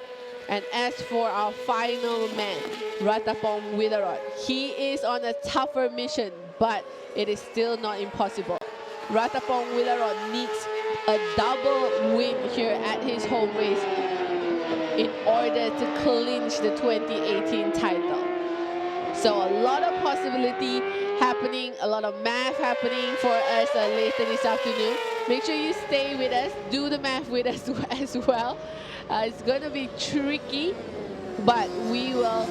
And as for our final man, Ratapong Wilarot, he is on a tougher mission, but it is still not impossible. Ratapong Wilarot needs a double win here at his home race in order to clinch the 2018 title. So a lot of possibility happening, a lot of math happening for us later this afternoon. Make sure you stay with us, do the math with us as well. It's going to be tricky, but we will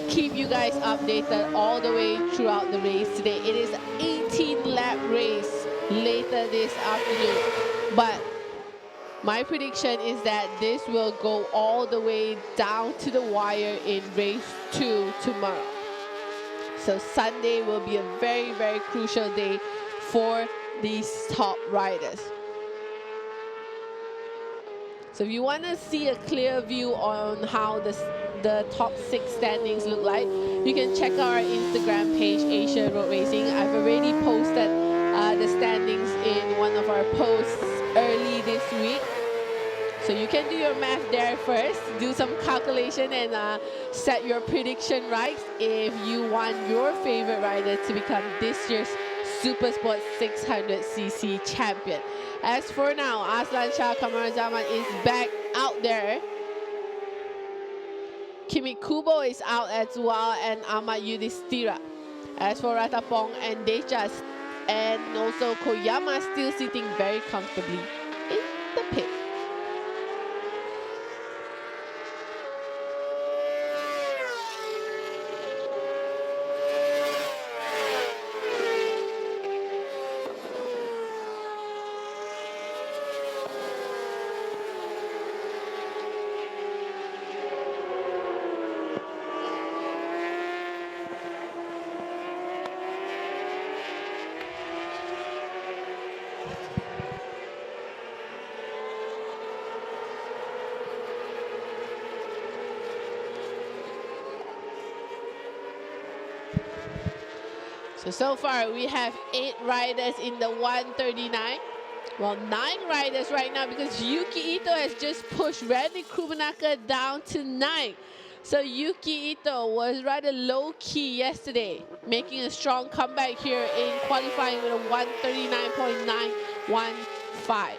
keep you guys updated all the way throughout the race today. It is an 18-lap race later this afternoon, but my prediction is that this will go all the way down to the wire in race 2 tomorrow. So Sunday will be a very, very crucial day for these top riders. So if you want to see a clear view on how the top 6 standings look like, you can check out our Instagram page, Asia Road Racing. I've already posted the standings in one of our posts early this week. So you can do your math there first, do some calculation and set your prediction right if you want your favorite rider to become this year's Supersport 600cc champion. As for now, Aslan Shah Kamarzaman is back out there. Kimi Kubo is out as well, and Ahmad Yudhistira. As for Ratapong and Dejas, and also Koyama still sitting very comfortably in the pit. So far we have 8 riders in the 139. Well, 9 riders right now because Yuki Ito has just pushed Randy Kubanaka down to 9. So Yuki Ito was rather low-key yesterday, making a strong comeback here in qualifying with a 139.915.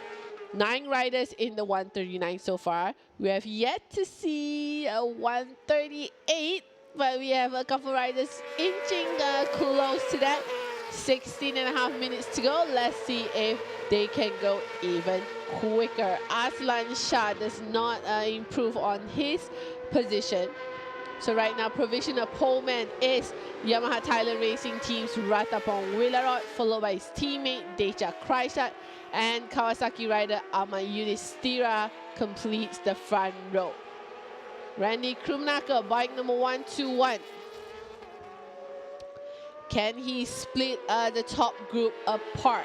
9 riders in the 139 so far. We have yet to see a 138. But we have a couple riders inching close to that. 16.5 minutes to go. Let's see if they can go even quicker. Aslan Shah does not improve on his position. So right now, provisional poleman is Yamaha Thailand Racing Team's Ratapong Willarod, followed by his teammate Deja Kreisat, and Kawasaki rider Ama Yudhistira completes the front row. Randy Krumnacker, bike number 121. Can he split the top group apart?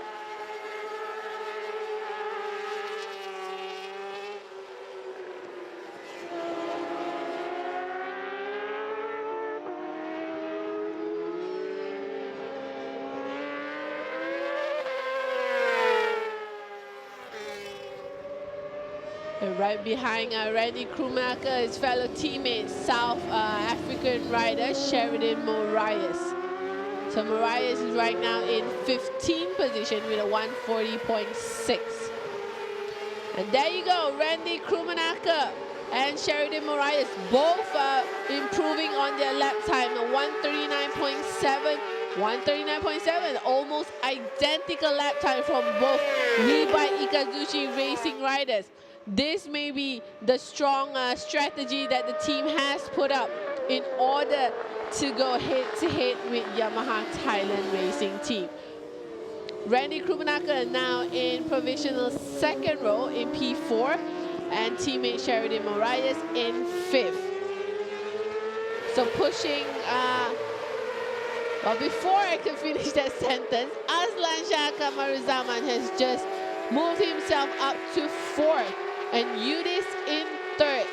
And right behind Randy Krumnacker, his fellow teammate, South African rider Sheridan Moraes. So Moraes is right now in 15th position with a 140.6. And there you go, Randy Krumnacker and Sheridan Moraes both improving on their lap time, a 139.7. 139.7, almost identical lap time from both Lee by Ikazuchi racing riders. This may be the strong strategy that the team has put up in order to go head-to-head with Yamaha Thailand Racing Team. Randy Krumnacker now in provisional second row in P4, and teammate Sheridan Moraes in 5th. So pushing, well, before I can finish that sentence, Aslan Shaka Maruzaman has just moved himself up to 4th, and Yudis in 3rd.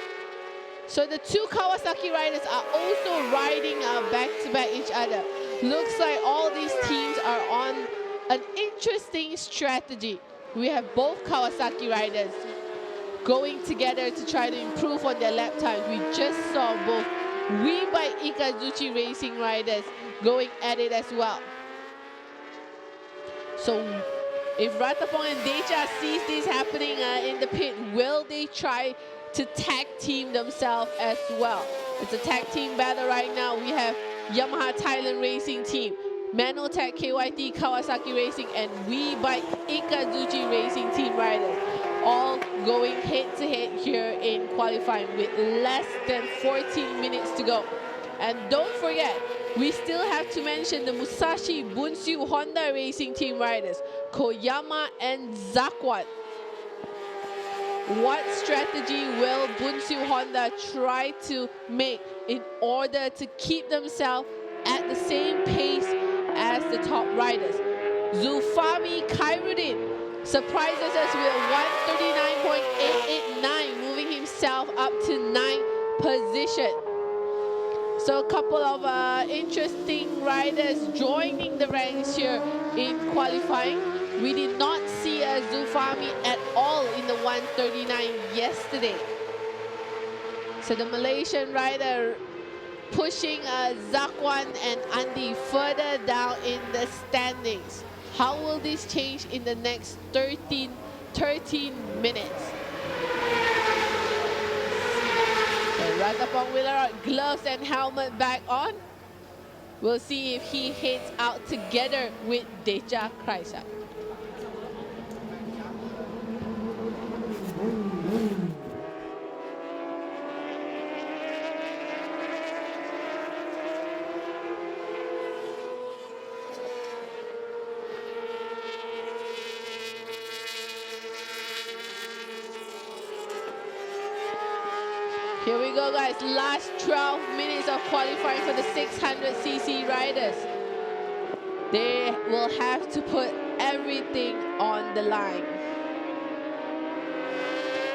So the two Kawasaki riders are also riding back-to-back each other. Looks like all these teams are on an interesting strategy. We have both Kawasaki riders going together to try to improve on their lap times. We just saw both We by Ikazuchi racing riders going at it as well. So if Ratapong and Deja sees this happening in the pit, will they try to tag team themselves as well? It's a tag team battle right now. We have Yamaha Thailand Racing Team, Manotech KYT Kawasaki Racing, and We Bike Ikazuchi Racing Team riders, all going head-to-head here in qualifying with less than 14 minutes to go. And don't forget, we still have to mention the Musashi Bunshu Honda Racing Team riders, Koyama and Zakwan. What strategy will Bunshu Honda try to make in order to keep themselves at the same pace as the top riders? Zulfami Khairuddin surprises us with 139.889, moving himself up to 9th position. So a couple of interesting riders joining the ranks here in qualifying. We did not see Zulfami at all in the 139 yesterday. So the Malaysian rider pushing Zakwan and Andy further down in the standings. How will this change in the next 13 minutes? Ratapong Willarod, gloves and helmet back on. We'll see if he heads out together with Deja Kreisat. Here we go, guys. Last 12 minutes of qualifying for the 600cc riders. They will have to put everything on the line.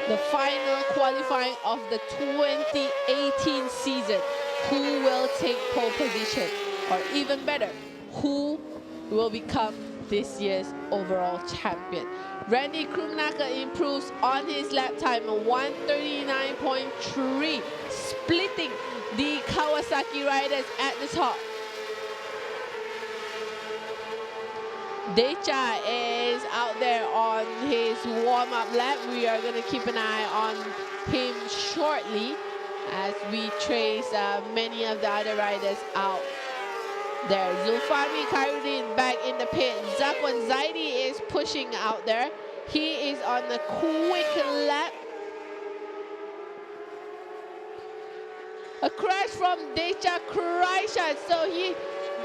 The final qualifying of the 2018 season. Who will take pole position? Or even better, who will become this year's overall champion? Randy Krumnacker improves on his lap time, a 139.3, splitting the Kawasaki riders at the top. Deja is out there on his warm-up lap. We are going to keep an eye on him shortly as we trace many of the other riders out there. Zulfami Khairuddin back in the pit. Zakwan Zaidi is pushing out there. He is on the quick lap. A crash from Decha Kraishat. So he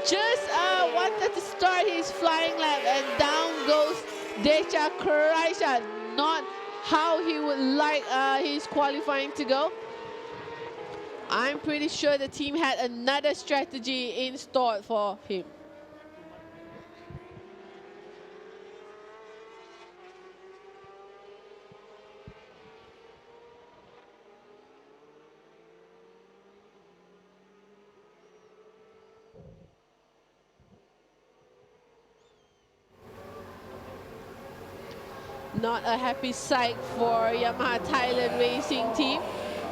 just wanted to start his flying lap, and down goes Decha Kraishat. Not how he would like his qualifying to go. I'm pretty sure the team had another strategy in store for him. Not a happy sight for Yamaha Thailand racing team.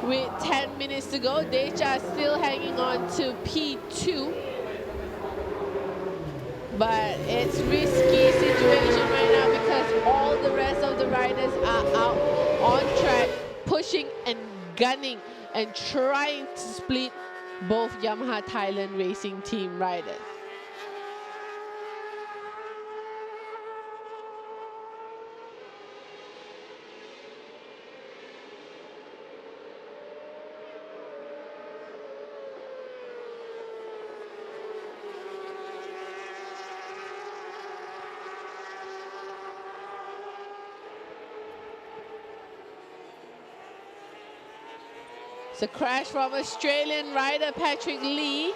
With 10 minutes to go, Decha still hanging on to P2. But it's risky situation right now because all the rest of the riders are out on track, pushing and gunning and trying to split both Yamaha Thailand racing team riders. It's a crash from Australian rider Patrick Lee.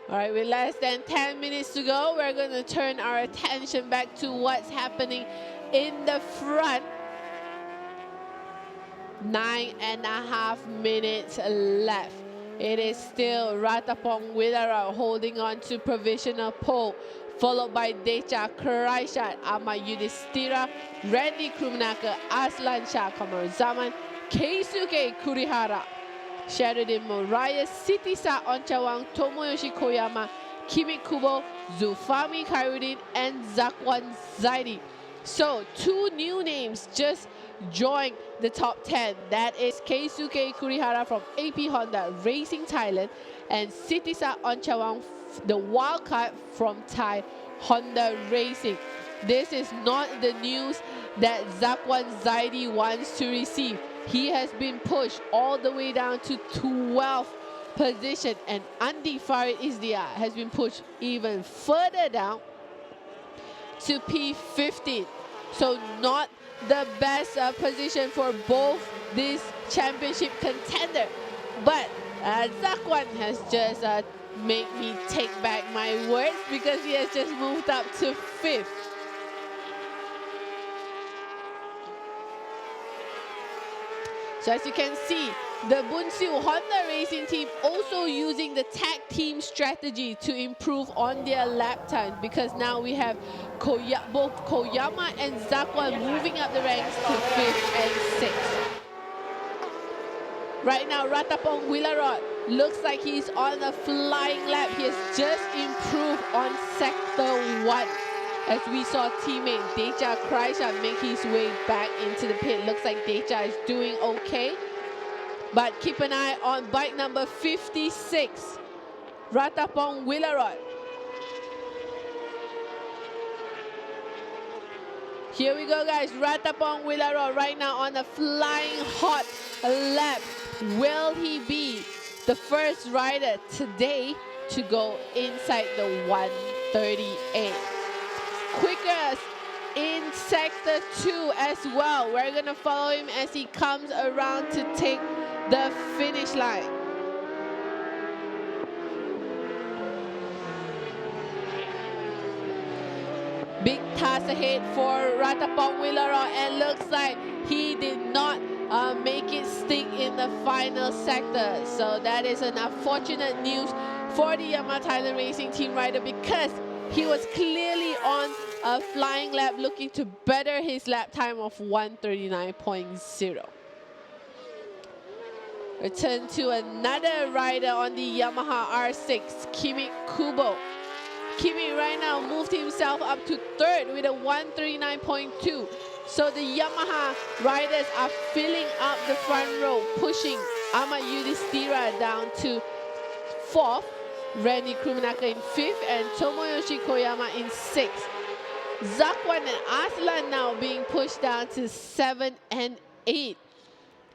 All right, with less than 10 minutes to go, we're going to turn our attention back to what's happening in the front. 9.5 minutes left. It is still Ratapong Wilara holding on to provisional pole, followed by Decha Kraishat, Ama Yudhistira, Randy Krumnaker, Aslan Shah Zaman, Keisuke Kurihara, Sheridan Moriah, Sitisa Onchawang, Tomoyoshi Koyama, Kimi Kubo, Zufami Khairudin, and Zakwan Zaidi. So 2 new names just joined the top 10. That is Keisuke Kurihara from AP Honda Racing Thailand and Sitisa Onchawang, the wildcard from Thai Honda Racing. This is not the news that Zakwan Zaidi wants to receive. He has been pushed all the way down to 12th position, and Andi Farid Izdia has been pushed even further down to P15. So not the best position for both this championship contender. But Zakwan has just made me take back my words because he has just moved up to 5th. So as you can see, the Bunsu Honda racing team also using the tag team strategy to improve on their lap time, because now we have both Koyama and Zakwan moving up the ranks to 5th and 6th. Right now, Ratapong Wilarot looks like he's on a flying lap. He has just improved on sector 1. As we saw teammate Decha Kraishat make his way back into the pit. Looks like Decha is doing okay. But keep an eye on bike number 56, Ratapong Wilarot. Here we go, guys. Ratapong Wilarot right now on a flying hot lap. Will he be the first rider today to go inside the 138? Quicker in sector 2 as well. We're gonna follow him as he comes around to take the finish line. Big task ahead for Ratapong Wilarot, and looks like he did not make it stick in the final sector. So that is an unfortunate news for the Yamaha Thailand racing team rider, because he was clearly on a flying lap looking to better his lap time of 139.0. Return to another rider on the Yamaha R6, Kimi Kubo. Kimi right now moved himself up to 3rd with a 139.2. So the Yamaha riders are filling up the front row, pushing Ama Yudhistira down to 4th, Randy Krumenaka in 5th, and Tomoyoshi Koyama in 6th. Zakwan and Aslan now being pushed down to 7 and 8.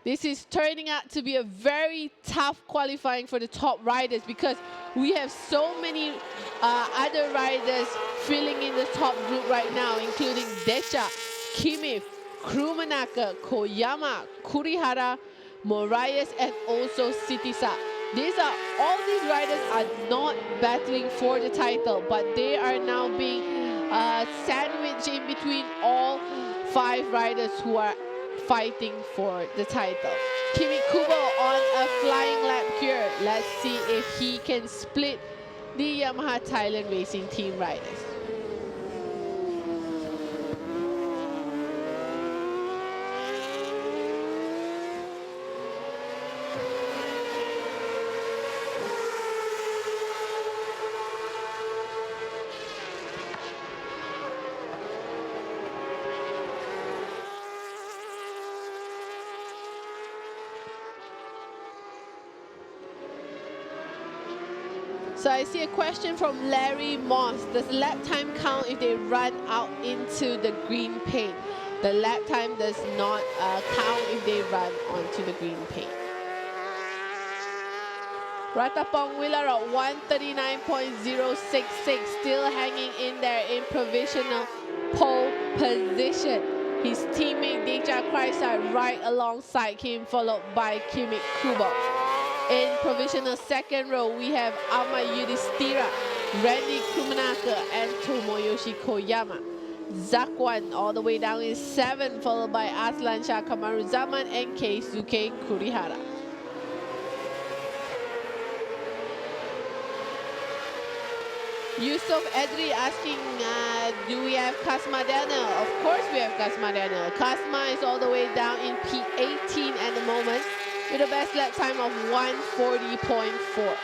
This is turning out to be a very tough qualifying for the top riders because we have so many other riders filling in the top group right now, including Decha, Kimif, Krumenaka, Koyama, Kurihara, Moraes, and also Sitisa. All these riders are not battling for the title, but they are now being sandwiched in between all 5 riders who are fighting for the title. Kimi Kubo on a flying lap here. Let's see if he can split the Yamaha Thailand Racing Team riders. So I see a question from Larry Moss. Does lap time count if they run out into the green paint? The lap time does not count if they run onto the green paint. Ratapong Willarot 139.066, still hanging in there in provisional pole position. His teammate Deja Kreisar right alongside him, followed by Kimi Kubo. In provisional second row, we have Ama Yudhistira, Randy Krumenaka, and Tomoyoshi Koyama. Zakwan all the way down in 7, followed by Aslan Shah Kamaruzaman and Keisuke Kurihara. Yusuf Edri asking, do we have Kasma Daniel? Of course we have Kasma Daniel. Kasma is all the way down in P18 at the moment, with a best lap time of 140.4.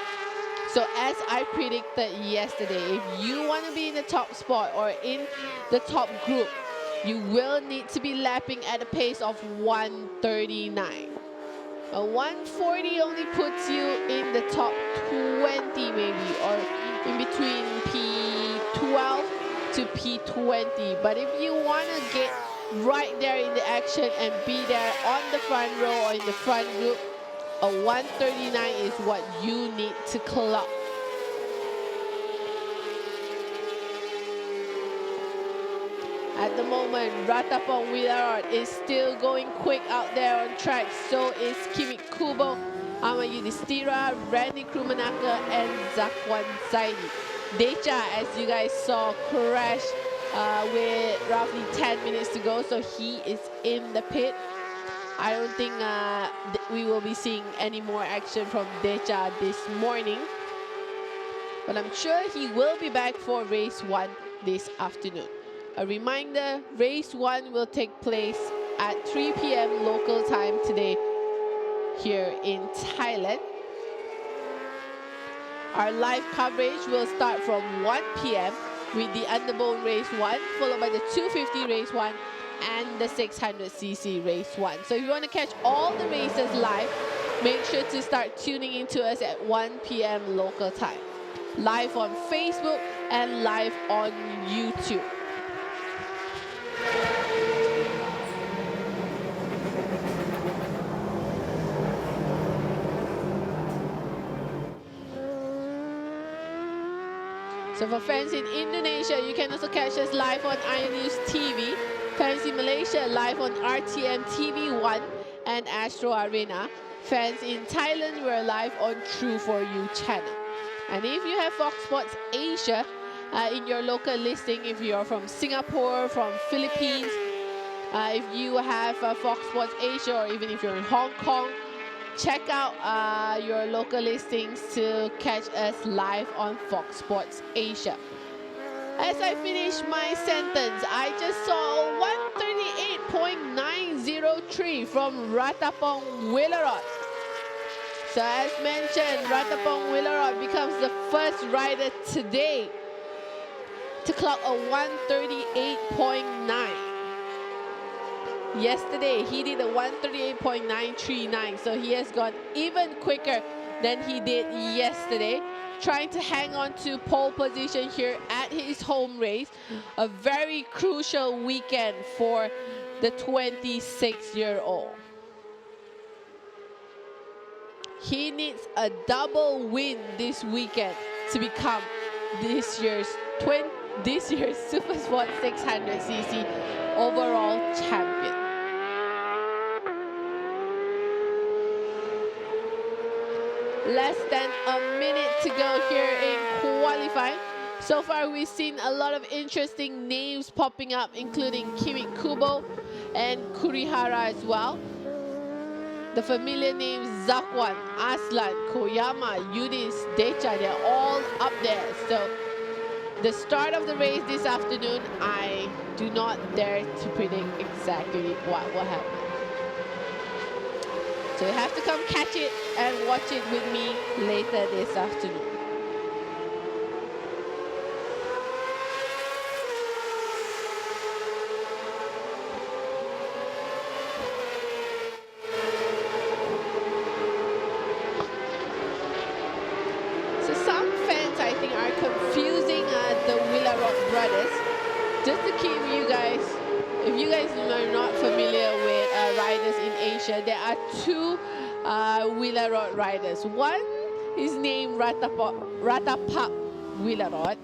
So as I predicted yesterday, if you want to be in the top spot or in the top group, you will need to be lapping at a pace of 139. A 140 only puts you in the top 20 maybe, or in between P12 to P20. But if you want to get right there in the action and be there on the front row or in the front group, a 139 is what you need to clock. At the moment, Ratapong Willarot is still going quick out there on track. So is Kimi Kubo, Ama Yudhistira, Randy Krumenaka, and Zakwan Zaidi. Decha, as you guys saw, crashed with roughly 10 minutes to go, so he is in the pit. I don't think we will be seeing any more action from Decha this morning, but I'm sure he will be back for race 1 this afternoon. A reminder, race 1 will take place at 3 p.m. local time today here in Thailand. Our live coverage will start from 1 p.m. with the Underbone race 1, followed by the 250 race 1 and the 600cc race 1. So if you want to catch all the races live, make sure to start tuning into us at 1 p.m. local time. Live on Facebook and live on YouTube. So for fans in Indonesia, you can also catch us live on Iron News TV. Fans in Malaysia, live on RTM TV1 and Astro Arena. Fans in Thailand, we're live on True For You channel. And if you have Fox Sports Asia in your local listing, if you're from Singapore, from Philippines, if you have Fox Sports Asia, or even if you're in Hong Kong, check out your local listings to catch us live on Fox Sports Asia. As I finish my sentence, I just saw 138.903 from Ratapong Willarot. So as mentioned, Ratapong Willarot becomes the first rider today to clock a 138.9. Yesterday, he did a 138.939, so he has gone even quicker than he did yesterday. trying to hang on to pole position here at his home race. A very crucial weekend for the 26-year-old. He needs a double win this weekend to become this year's Supersport 600cc overall champion. Less than a minute to go here in qualifying. So far, we've seen a lot of interesting names popping up, including Kimi Kubo and Kurihara as well. The familiar names Zakwan, Aslan, Koyama, Yudis, Decha, they're all up there. So the start of the race this afternoon, I do not dare to predict exactly what will happen. So you have to come catch it and watch it with me later this afternoon. So some fans, I think, are confusing the Villarot brothers. Just to keep you guys, if you guys are not familiar with riders in Asia, there are two Villarot riders. One is named Ratapak Villarot.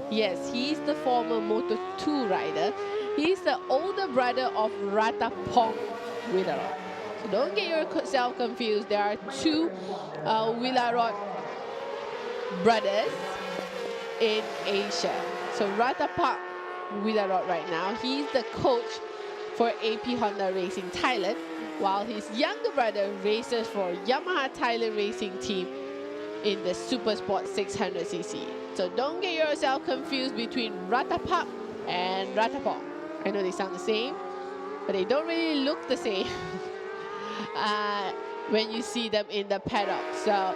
Yes, he's the former Moto2 rider. He's the older brother of Ratapong Villarot. So don't get yourself confused. There are two Villarot brothers in Asia. So Ratapak Villarot right now, he's the coach for AP Honda Racing Thailand, while his younger brother races for Yamaha Thailand Racing Team in the Supersport 600cc. So don't get yourself confused between Ratapak and Ratapong. I know they sound the same, but they don't really look the same when you see them in the paddock. So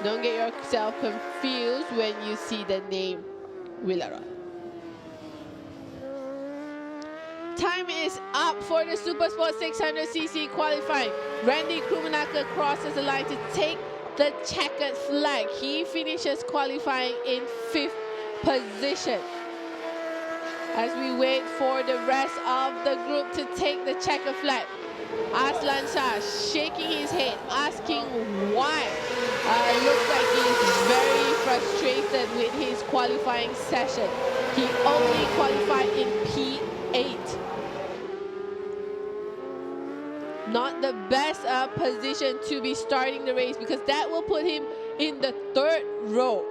don't get yourself confused when you see the name Villarot. Time is up for the Supersport 600cc qualifying. Randy Krumenacker crosses the line to take the checkered flag. He finishes qualifying in 5th position. As we wait for the rest of the group to take the checkered flag, Aslan Shah shaking his head, asking why. Looks like he is very frustrated with his qualifying session. He only qualified in P8. Not the best position to be starting the race, because that will put him in the 3rd row,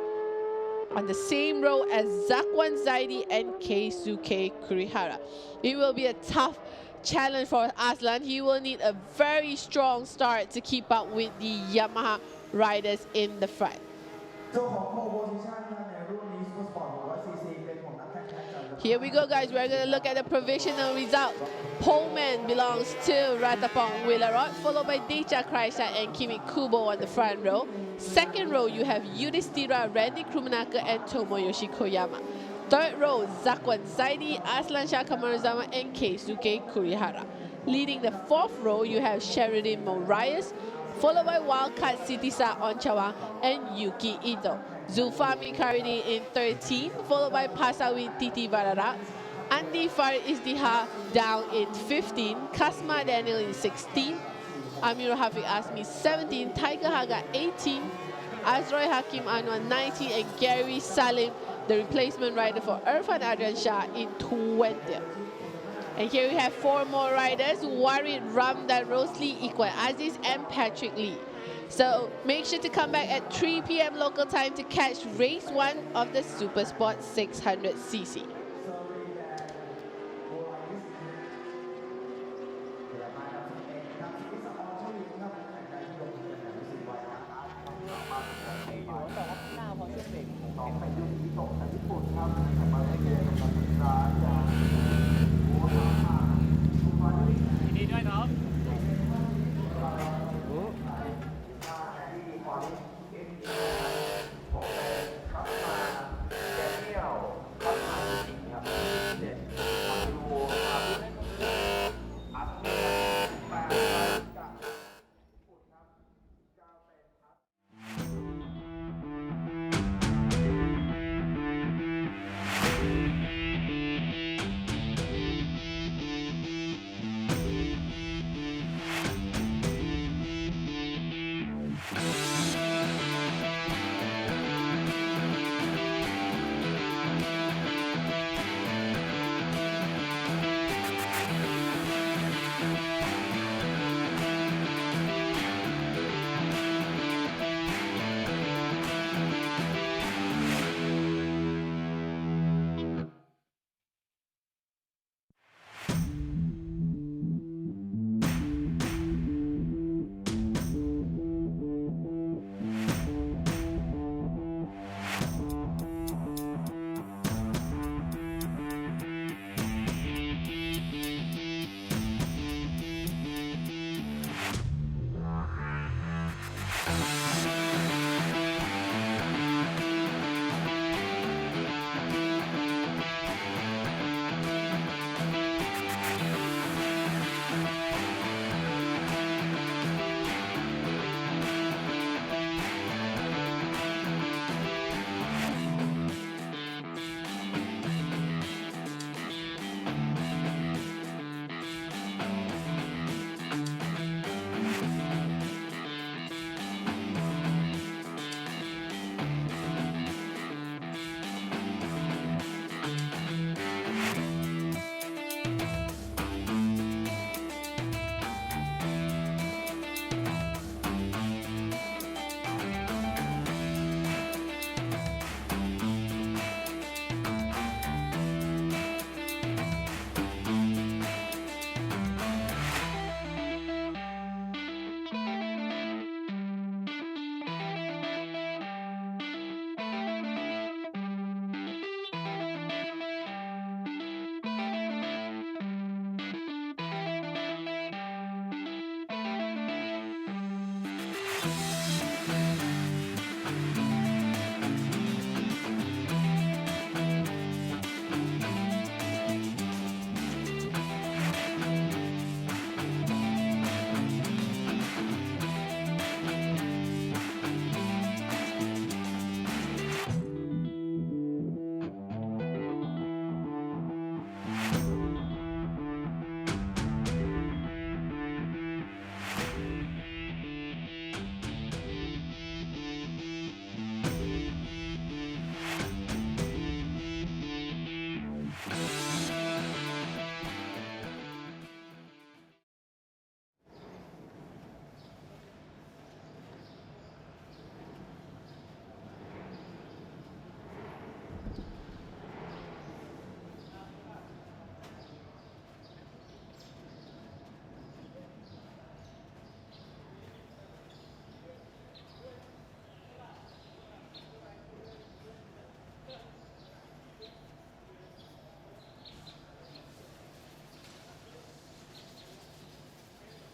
on the same row as Zakwan Zaidi and Keisuke Kurihara. It will be a tough challenge for Aslan. He will need a very strong start to keep up with the Yamaha riders in the front. Here we go, guys. We're going to look at the provisional result. Poleman belongs to Ratapong Villarot, followed by Decha Kraisha and Kimi Kubo on the front row. Second row, you have Yudhishthira, Randy Krumenacker, and Tomoyoshi Koyama. Third row, Zakwan Zaidi, Aslan Shah Kamaruzama, and Keisuke Kurihara. Leading the 4th row, you have Sheridan Morias, followed by Wildcard Sitisa Onchawa and Yuki Ito. Zulfami Karidi in 13, followed by Pasawi Titi Varara. Andy Farid Izdiha down in 15, Kasma Daniel in 16, Amir Hafiq Asmi 17, Tiger Haga 18, Azroy Hakim Anwar 19, and Gary Salim, the replacement rider for Irfan Adrian Shah, in 20. And here we have 4 more riders: Warid Ramdan Rosli, Ikwan Aziz, and Patrick Lee. So make sure to come back at 3 p.m. local time to catch race 1 of the Supersport 600cc.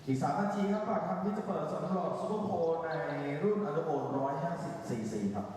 อีก3 นาทีครับปากคำที่จะเปิดสำหรับซูเปอร์โพลในรุ่นอันเดอร์โบว์150 ซีซีครับ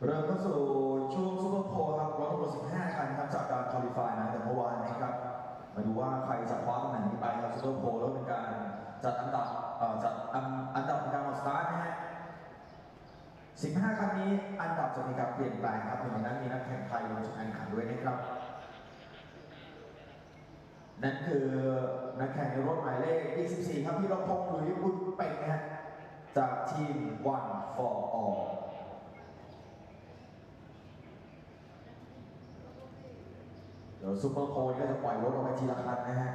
เริ่มเข้าสู่ช่วงซูเปอร์โพลครับรอบทั้งหมด15 คันครับจากการคอลิฟายนะแต่เมื่อวานนะครับมาดูว่าใครจะคว้าตำแหน่งนี้ไปครับซูเปอร์โพลแล้วเป็นการจัดอันดับในการออกสตาร์ทนะฮะ15 คันนี้อันดับจะมีการเปลี่ยนแปลงครับหนึ่งในนั้นมีนักแข่งไทยลงแข่งขันด้วยนะครับนั่นคือนักแข่งในรถหมายเลข24ครับพี่รพงษ์หลุยส์บุญเป็งนะฮะจากทีม One for Allเดี๋ยวซูเปอร์โพลก็จะปล่อยรถออกไปทีละคันนะฮะ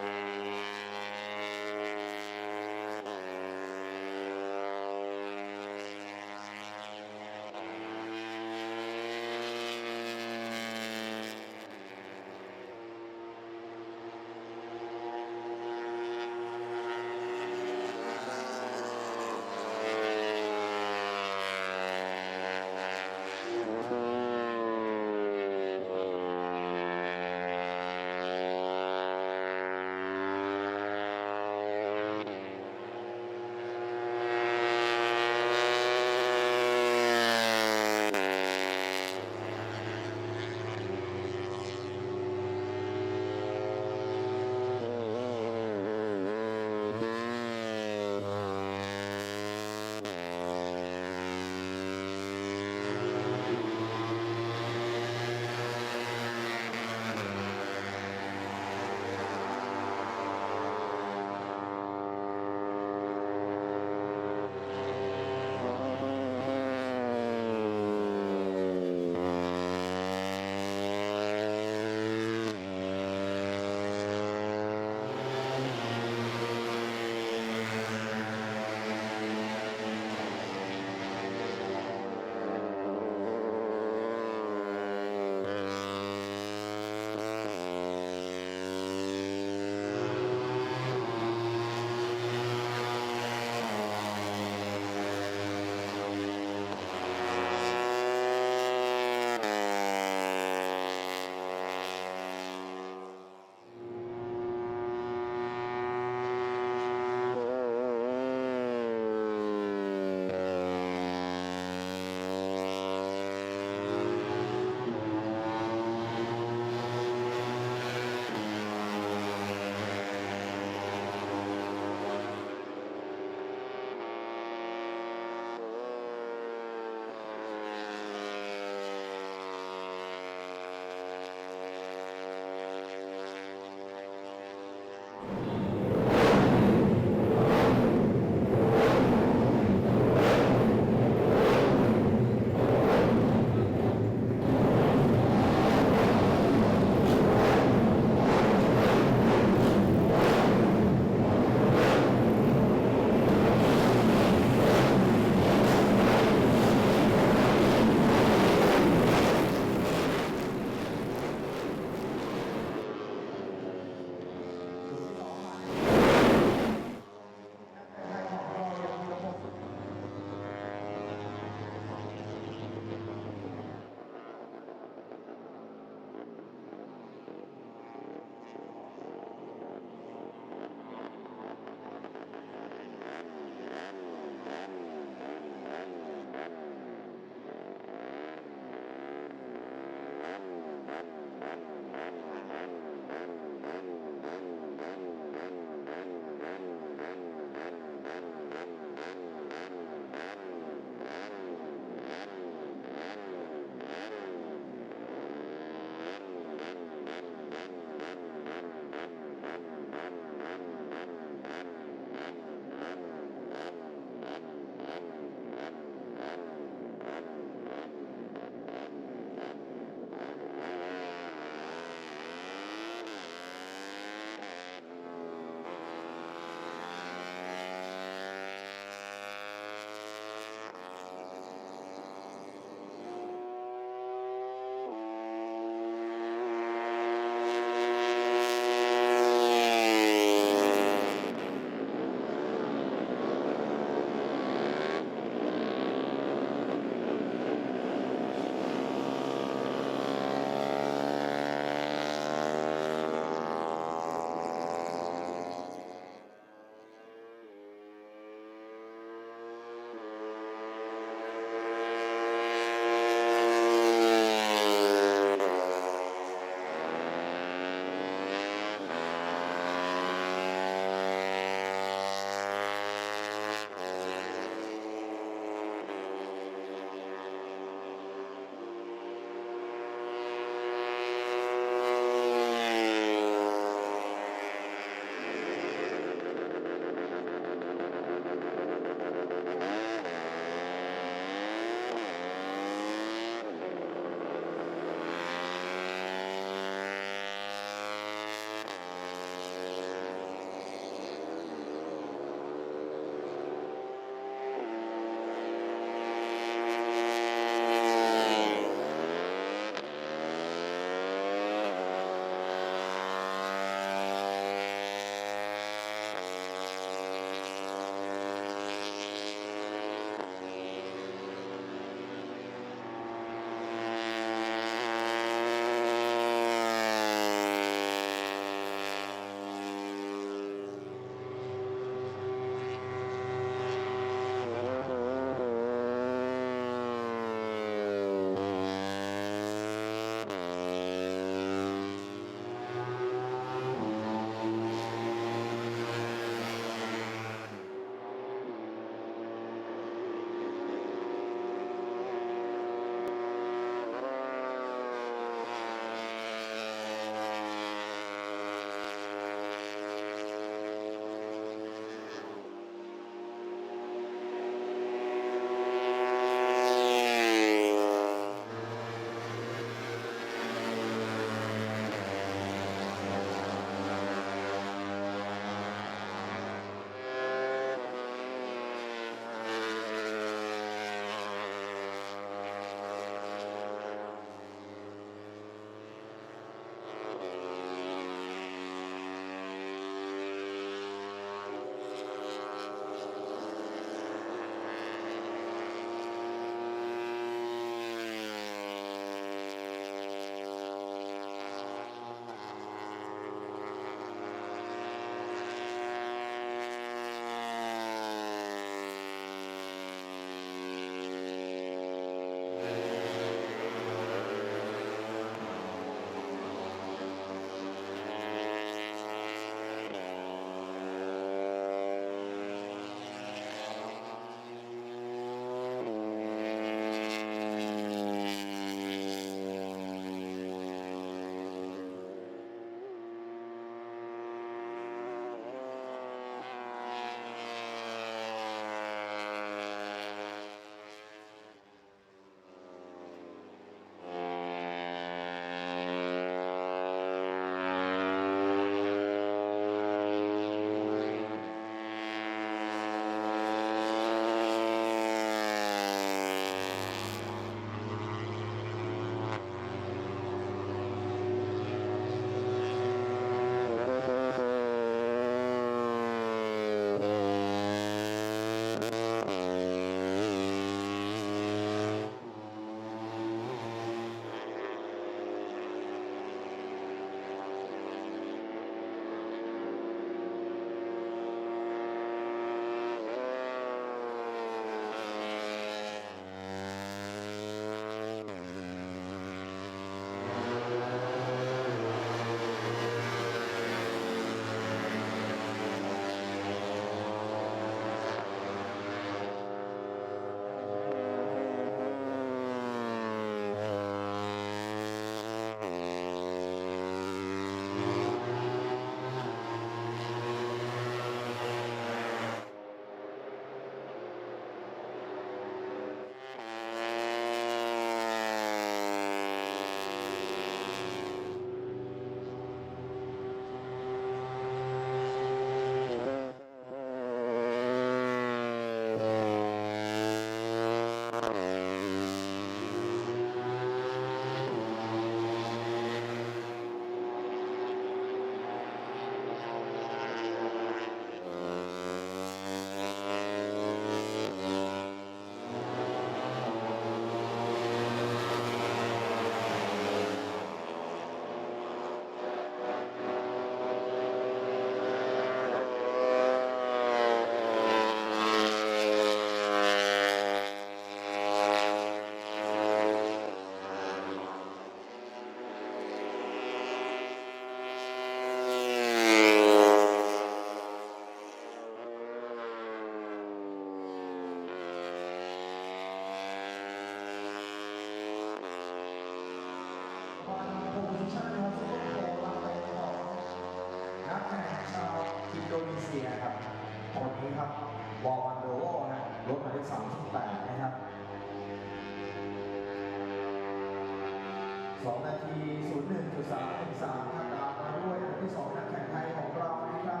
2 นาที 01.313ครับตามมาด้วยอันดับที่ 2 นักแข่งไทยของเรานะครับ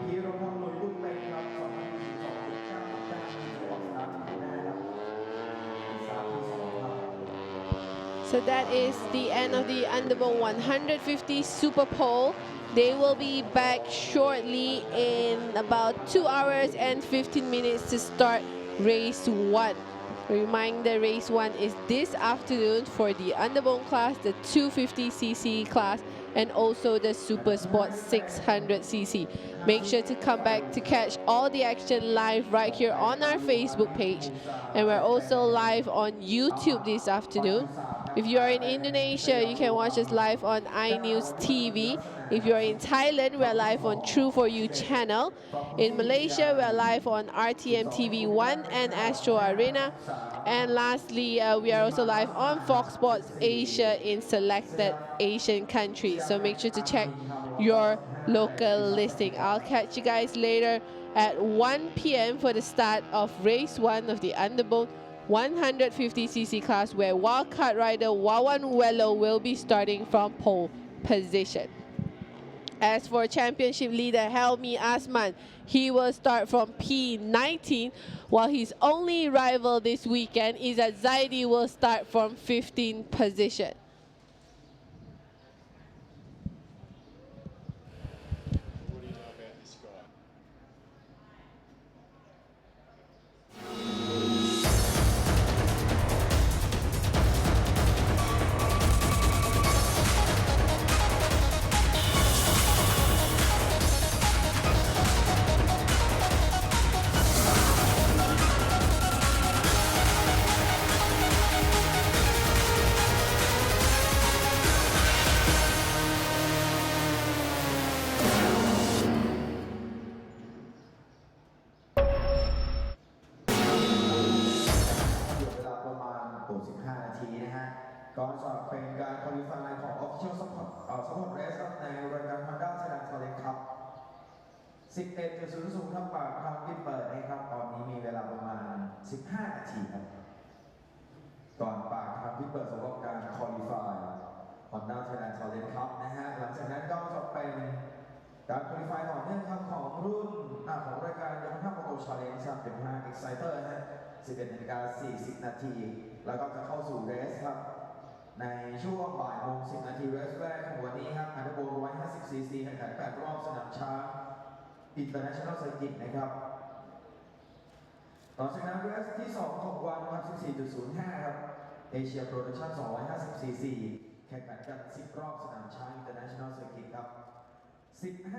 พีรพล หลุยส์บุญเต็งครับ2 นาที 12.999มีออกสตาร์ทที่แน่ครับสตาร์ทที่ 2 ครับ So that is the end of the Underbone 150 Super Pole. They will be back shortly in about 2 hours and 15 minutes to start race 1. Reminder, race 1 is this afternoon for the Underbone class, the 250cc class, and also the Super Sport 600cc. Make sure to come back to catch all the action live right here on our Facebook page. And we're also live on YouTube this afternoon. If you are in Indonesia, you can watch us live on iNews TV. If you are in Thailand, we're live on True For You channel. In Malaysia, we're live on RTM TV1 and Astro Arena. And lastly, we are also live on Fox Sports Asia in selected Asian countries. So make sure to check your local listing. I'll catch you guys later at 1 p.m. for the start of race 1 of the Underbone 150cc class, where wildcard rider Wawan Wello will be starting from pole position. As for championship leader Helmi Asman, he will start from P19, while his only rival this weekend is that Zaidi will start from 15th position. What do you know about this guy?15 นาทีนะฮะก่อนจะเป็นการควอลิฟายของ Official Support Race ครับในรายการ Honda Thailand Challenge ครับ 11.00 ครับปากทางที่เปิดนะครับตอนนี้มีเวลาประมาณ 15 นาทีครับก่อนปากทางที่เปิดสำหรับการควอลิฟาย Honda Thailand Challenge ครับนะฮะหลังจากนั้นก็จะเป็นการควอลิฟายต่อเนื่องครับของรุ่นของรายการ Yamaha Moto Challenge ครับเป็น5 Exciter ฮะ 11:40 นาทีแล้วก็จะเข้าสู่เรสครับในช่วงบ่ายโมง 10 นาทีเรสแรกของวันนี้ครับอันดับโบ150cc แข่งขัน8 รอบสนามช้าง International Circuit นะครับต่อจากนั้นเรสที่ 2 ของวัน 14.05 ครับ Asia Production 250cc แข่งขันกัน10 รอบสนามช้าง International Circuit ครับ15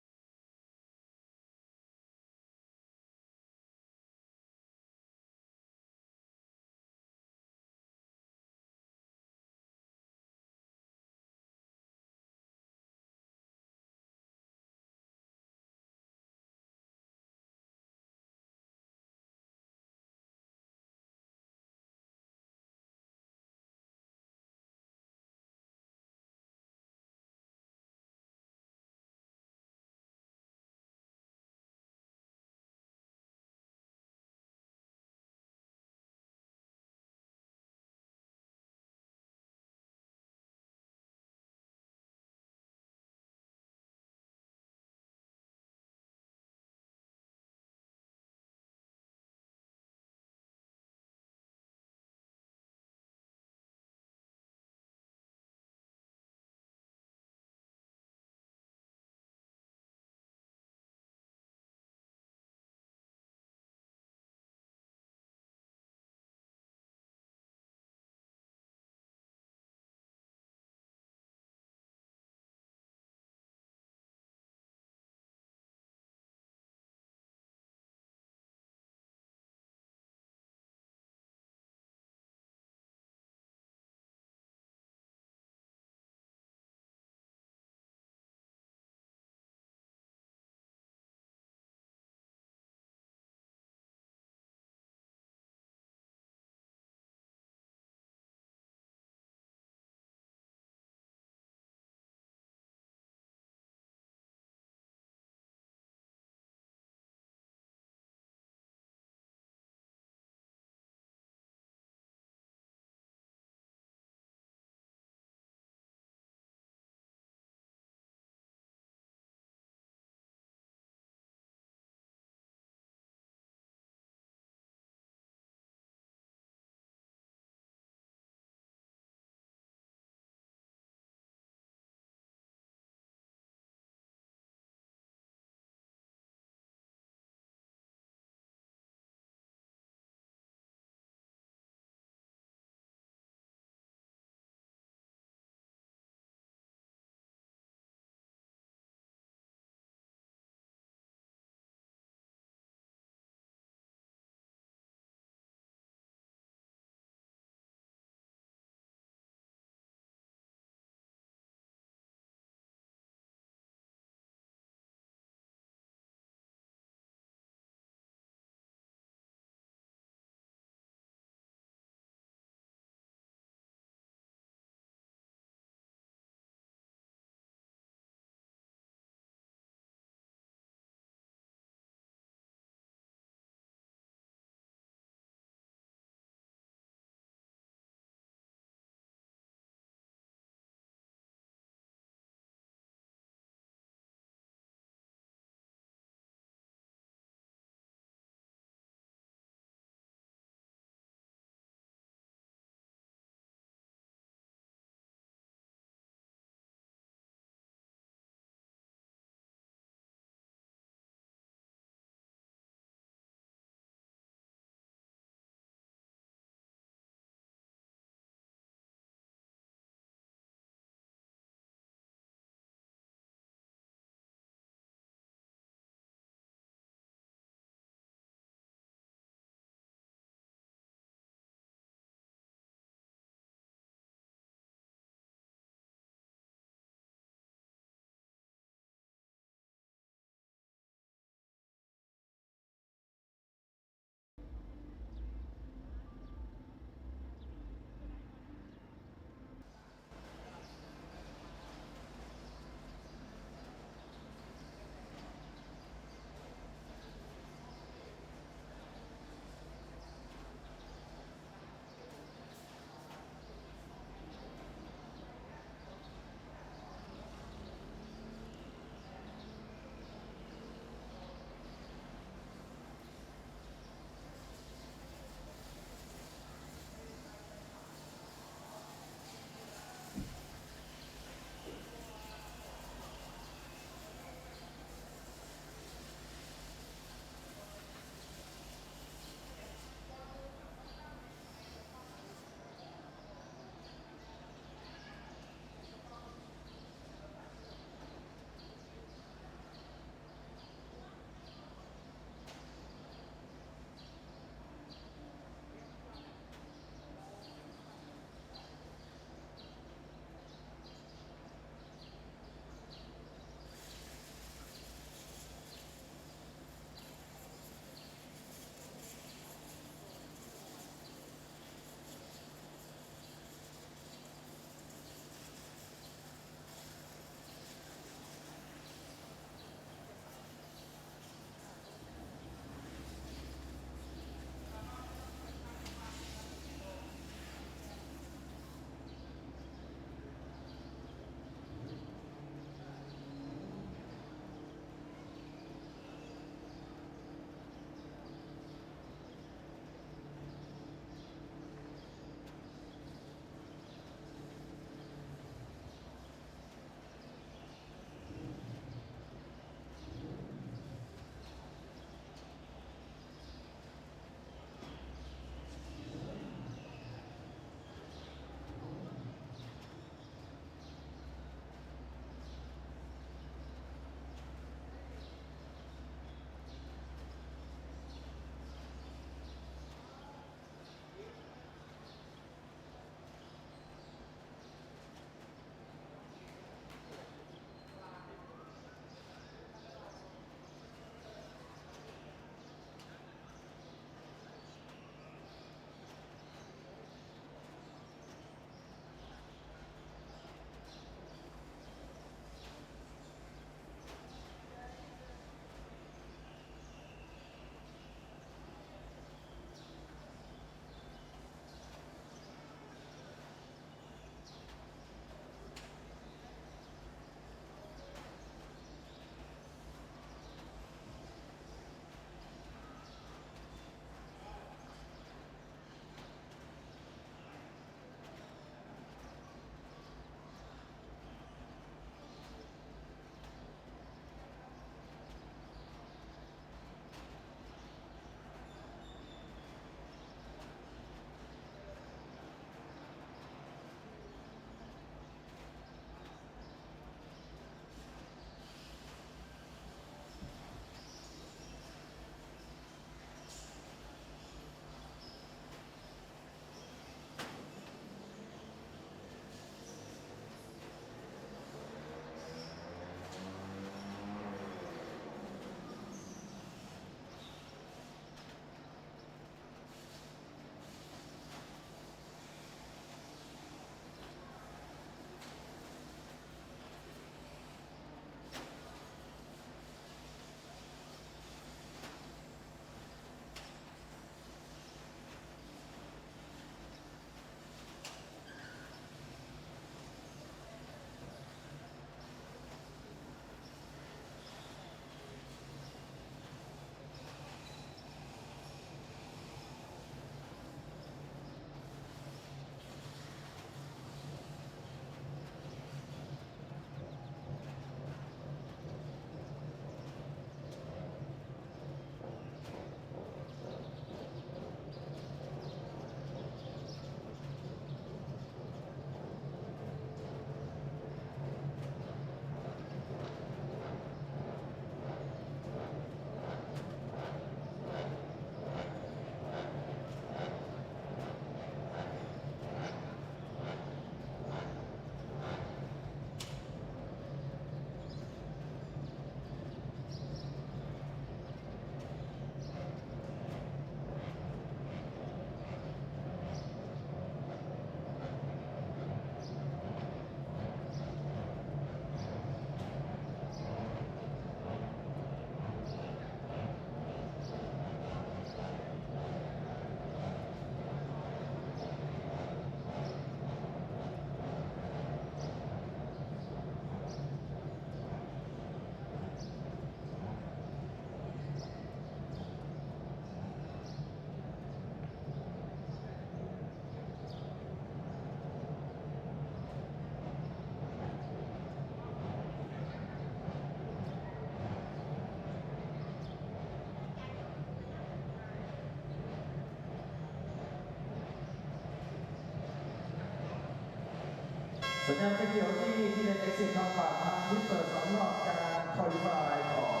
สัญญาณไฟเขียวที่เน็ตเอ็กซิสทางฝั่งทางที่เปิดสำหรับการคอลิฟายของ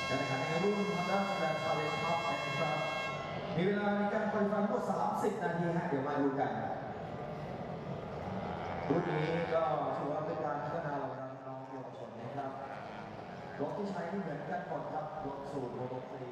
การแข่งขันในรุ่น Honda Thailand Challenge Cup นะครับ มีเวลาในการคอลิฟายทั้งหมด30 นาทีฮะเดี๋ยวมาดูกัน รุ่นนี้ก็ถือว่าเป็นการพัฒนาเหล่าน้องๆเยาวชนนะครับรถที่ใช้ที่เหมือนกันหมดครับรถสูตรโมโตฟรี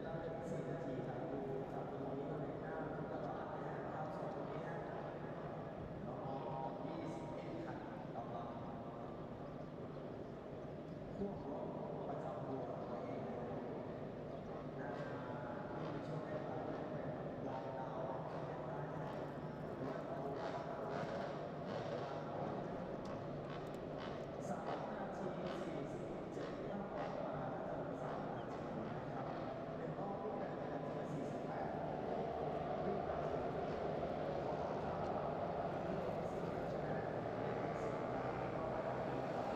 ลาเหลืออีก4 นาทีครับดูจากตรงนี้ตำแหน่งหน้าพุทธบาทนะครับส่วนตรงนี้น้องๆกับ21 คันกำลังควบรถประจำตัวตัวเองน่าจะมาในช่วงเวลาลองดาวน์ช่วงเวลาหรือว่าเรา3 นาที 47ถ้าออกมาน่าจะ3 นาทีนะครับ1 รอบวิ่งกัน1 นาที 48วิ่งกันถึงพอจะวิ่ง4 ใช่ไหม4 นาทีก็ประมาณนี้ครับ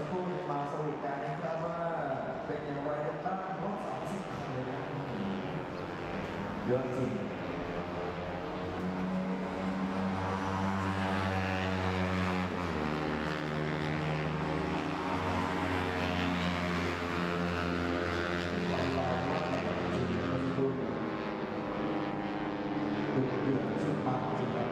ครู่มาสรุปกันนะครับว่าเป็นอย่างไรกันบ้างรถ30 คันเลยนะเยอะจริงเดือดสุดมากจริงครับ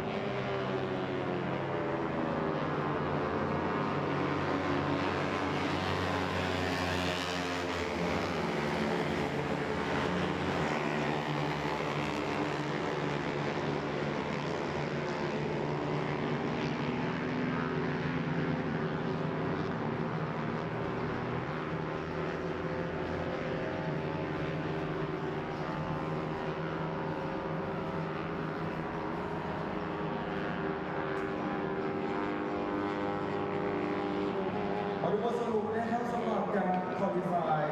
มาดูบทสรุปนะครับสำหรับการคอลิฟาย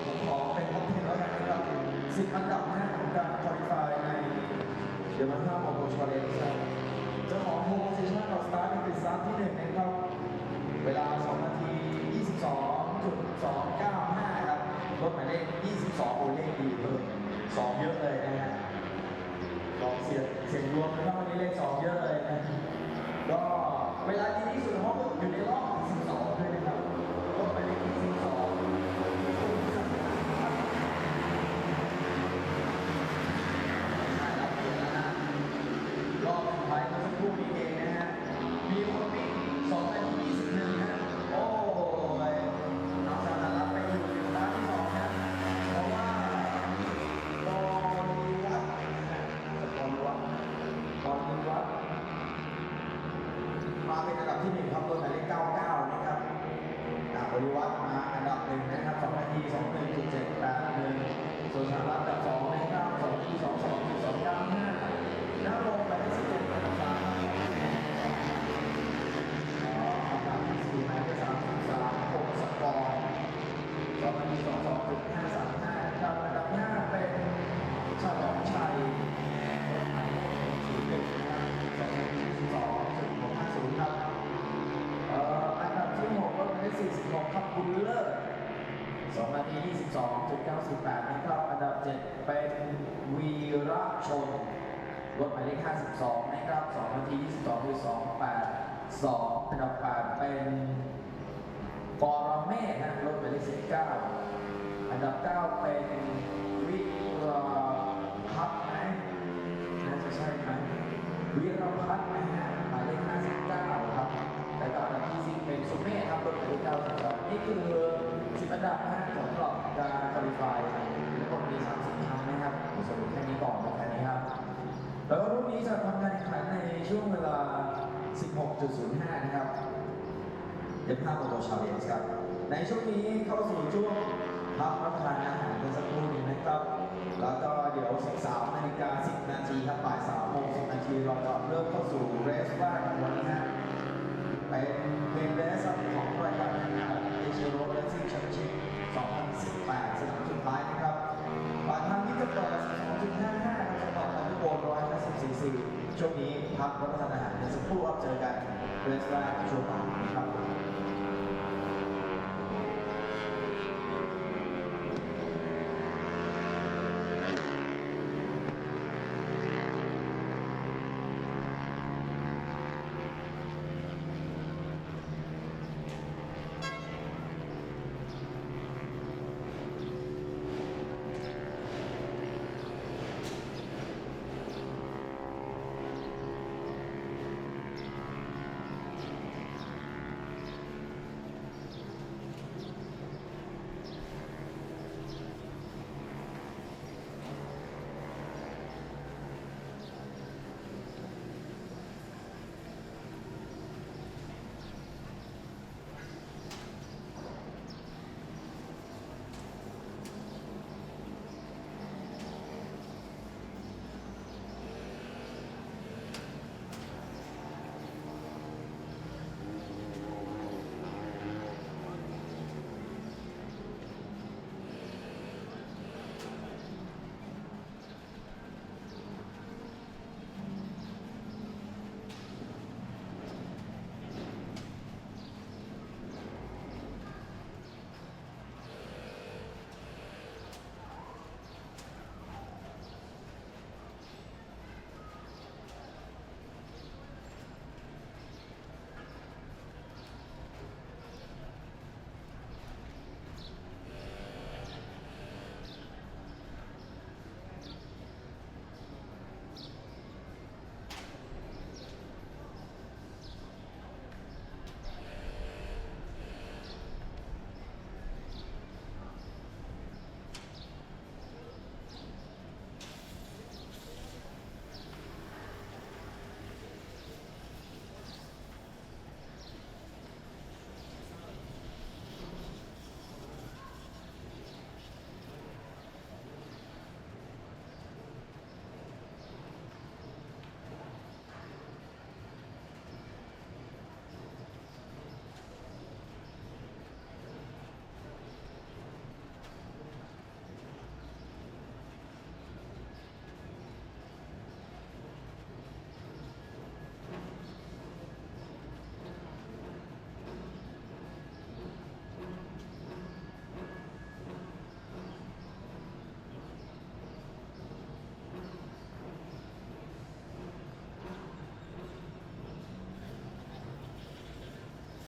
ผมขอเป็นท็อป10แล้วกันนะครับ10 อันดับแรกของการคอลิฟายในเดี๋ยวมัน5 โมโตชาเลนจ์ครับเจ้าของโพสซิชั่นของสตาร์ทในติด3ที่1นะครับเวลา2 นาที 22.295 ครับรถหมายเลข22โอเลขดีเลย2เยอะเลยนะฮะลองเสียงรวมนะครับวันนี้เลข2เยอะเลยนะก็เวลาดีที่สุดเขาก็อยู่ในรอบ42ด้วยนะครับรถหมายเลข42รอบสุดท้ายเมื่อสักครู่นี้เองนะฮะมีคนวิ่ง2 นาที 21 ฮะโอ้ยน้องสารรัตน์ไปอยู่ในร้านที่2นะเพราะว่าตอนวัดมาเป็นอันดับที่1ครับรถหมายเลข99นะครับบริวัตรมาอันดับ1นะครับ2 นาที 21.781ส่วนสารรัตน์อันดับ2นะครับ2 นาที 22.295 น้าลงไปได้11 อันดับ3อันดับที่4หมายเลข33พงศกร2 นาที 22.535นะครับอันดับ5เป็นฉลองชัยหมายเลข01นะครับ2 นาที 22.650ครับอันดับที่6รถหมายเลข46ครับบุญเลิศ2 นาที 22.948นะครับอันดับ7เป็นวีระชนรถหมายเลข52นะครับ2 นาที 22.282อันดับ8เป็นปรเมศนะรถหมายเลข19อันดับ9เป็นวิรพัฒน์นะน่าจะใช่ไหมวิรพัฒน์นะฮะหมายเลข59ครับแล้วก็อันดับที่10เป็นสุเมธครับรถหมายเลข92นี่คือ10 อันดับนะฮะสำหรับการคอลิฟายทั้งหมดมี30 ครั้งนะครับสรุปแค่นี้ก่อนแล้วแค่นี้ครับแล้วก็รุ่นนี้จะทำการแข่งขันในช่วงเวลา 16.05 นะครับเดี๋ยว5 โมโตชาเลนจ์ครับในช่วงนี้เข้าสู่ช่วงพักรับประทานอาหารกันสักครู่หนึงนะครับแล้วก็เดี๋ยว 13 นาฬิกา 10 นาทีครับบ่าย 3 โมง 10 นาทีเราจะเริ่มเข้าสู่เรสแรกของวันนี้ฮะเป็นเพลงเรสของรายการเอเชียโรดเรสซิ่งแชมเปี้ยนชิพ 2018 สนามสุดท้ายนะครับปากทางที่จะเปิด 12.55 ครับสำหรับอันดับโบน110 cc ช่วงนี้พักรับประทานอาหารกันสักครู่ครับเจอกันเรสแรกช่วงบ่ายนะครับ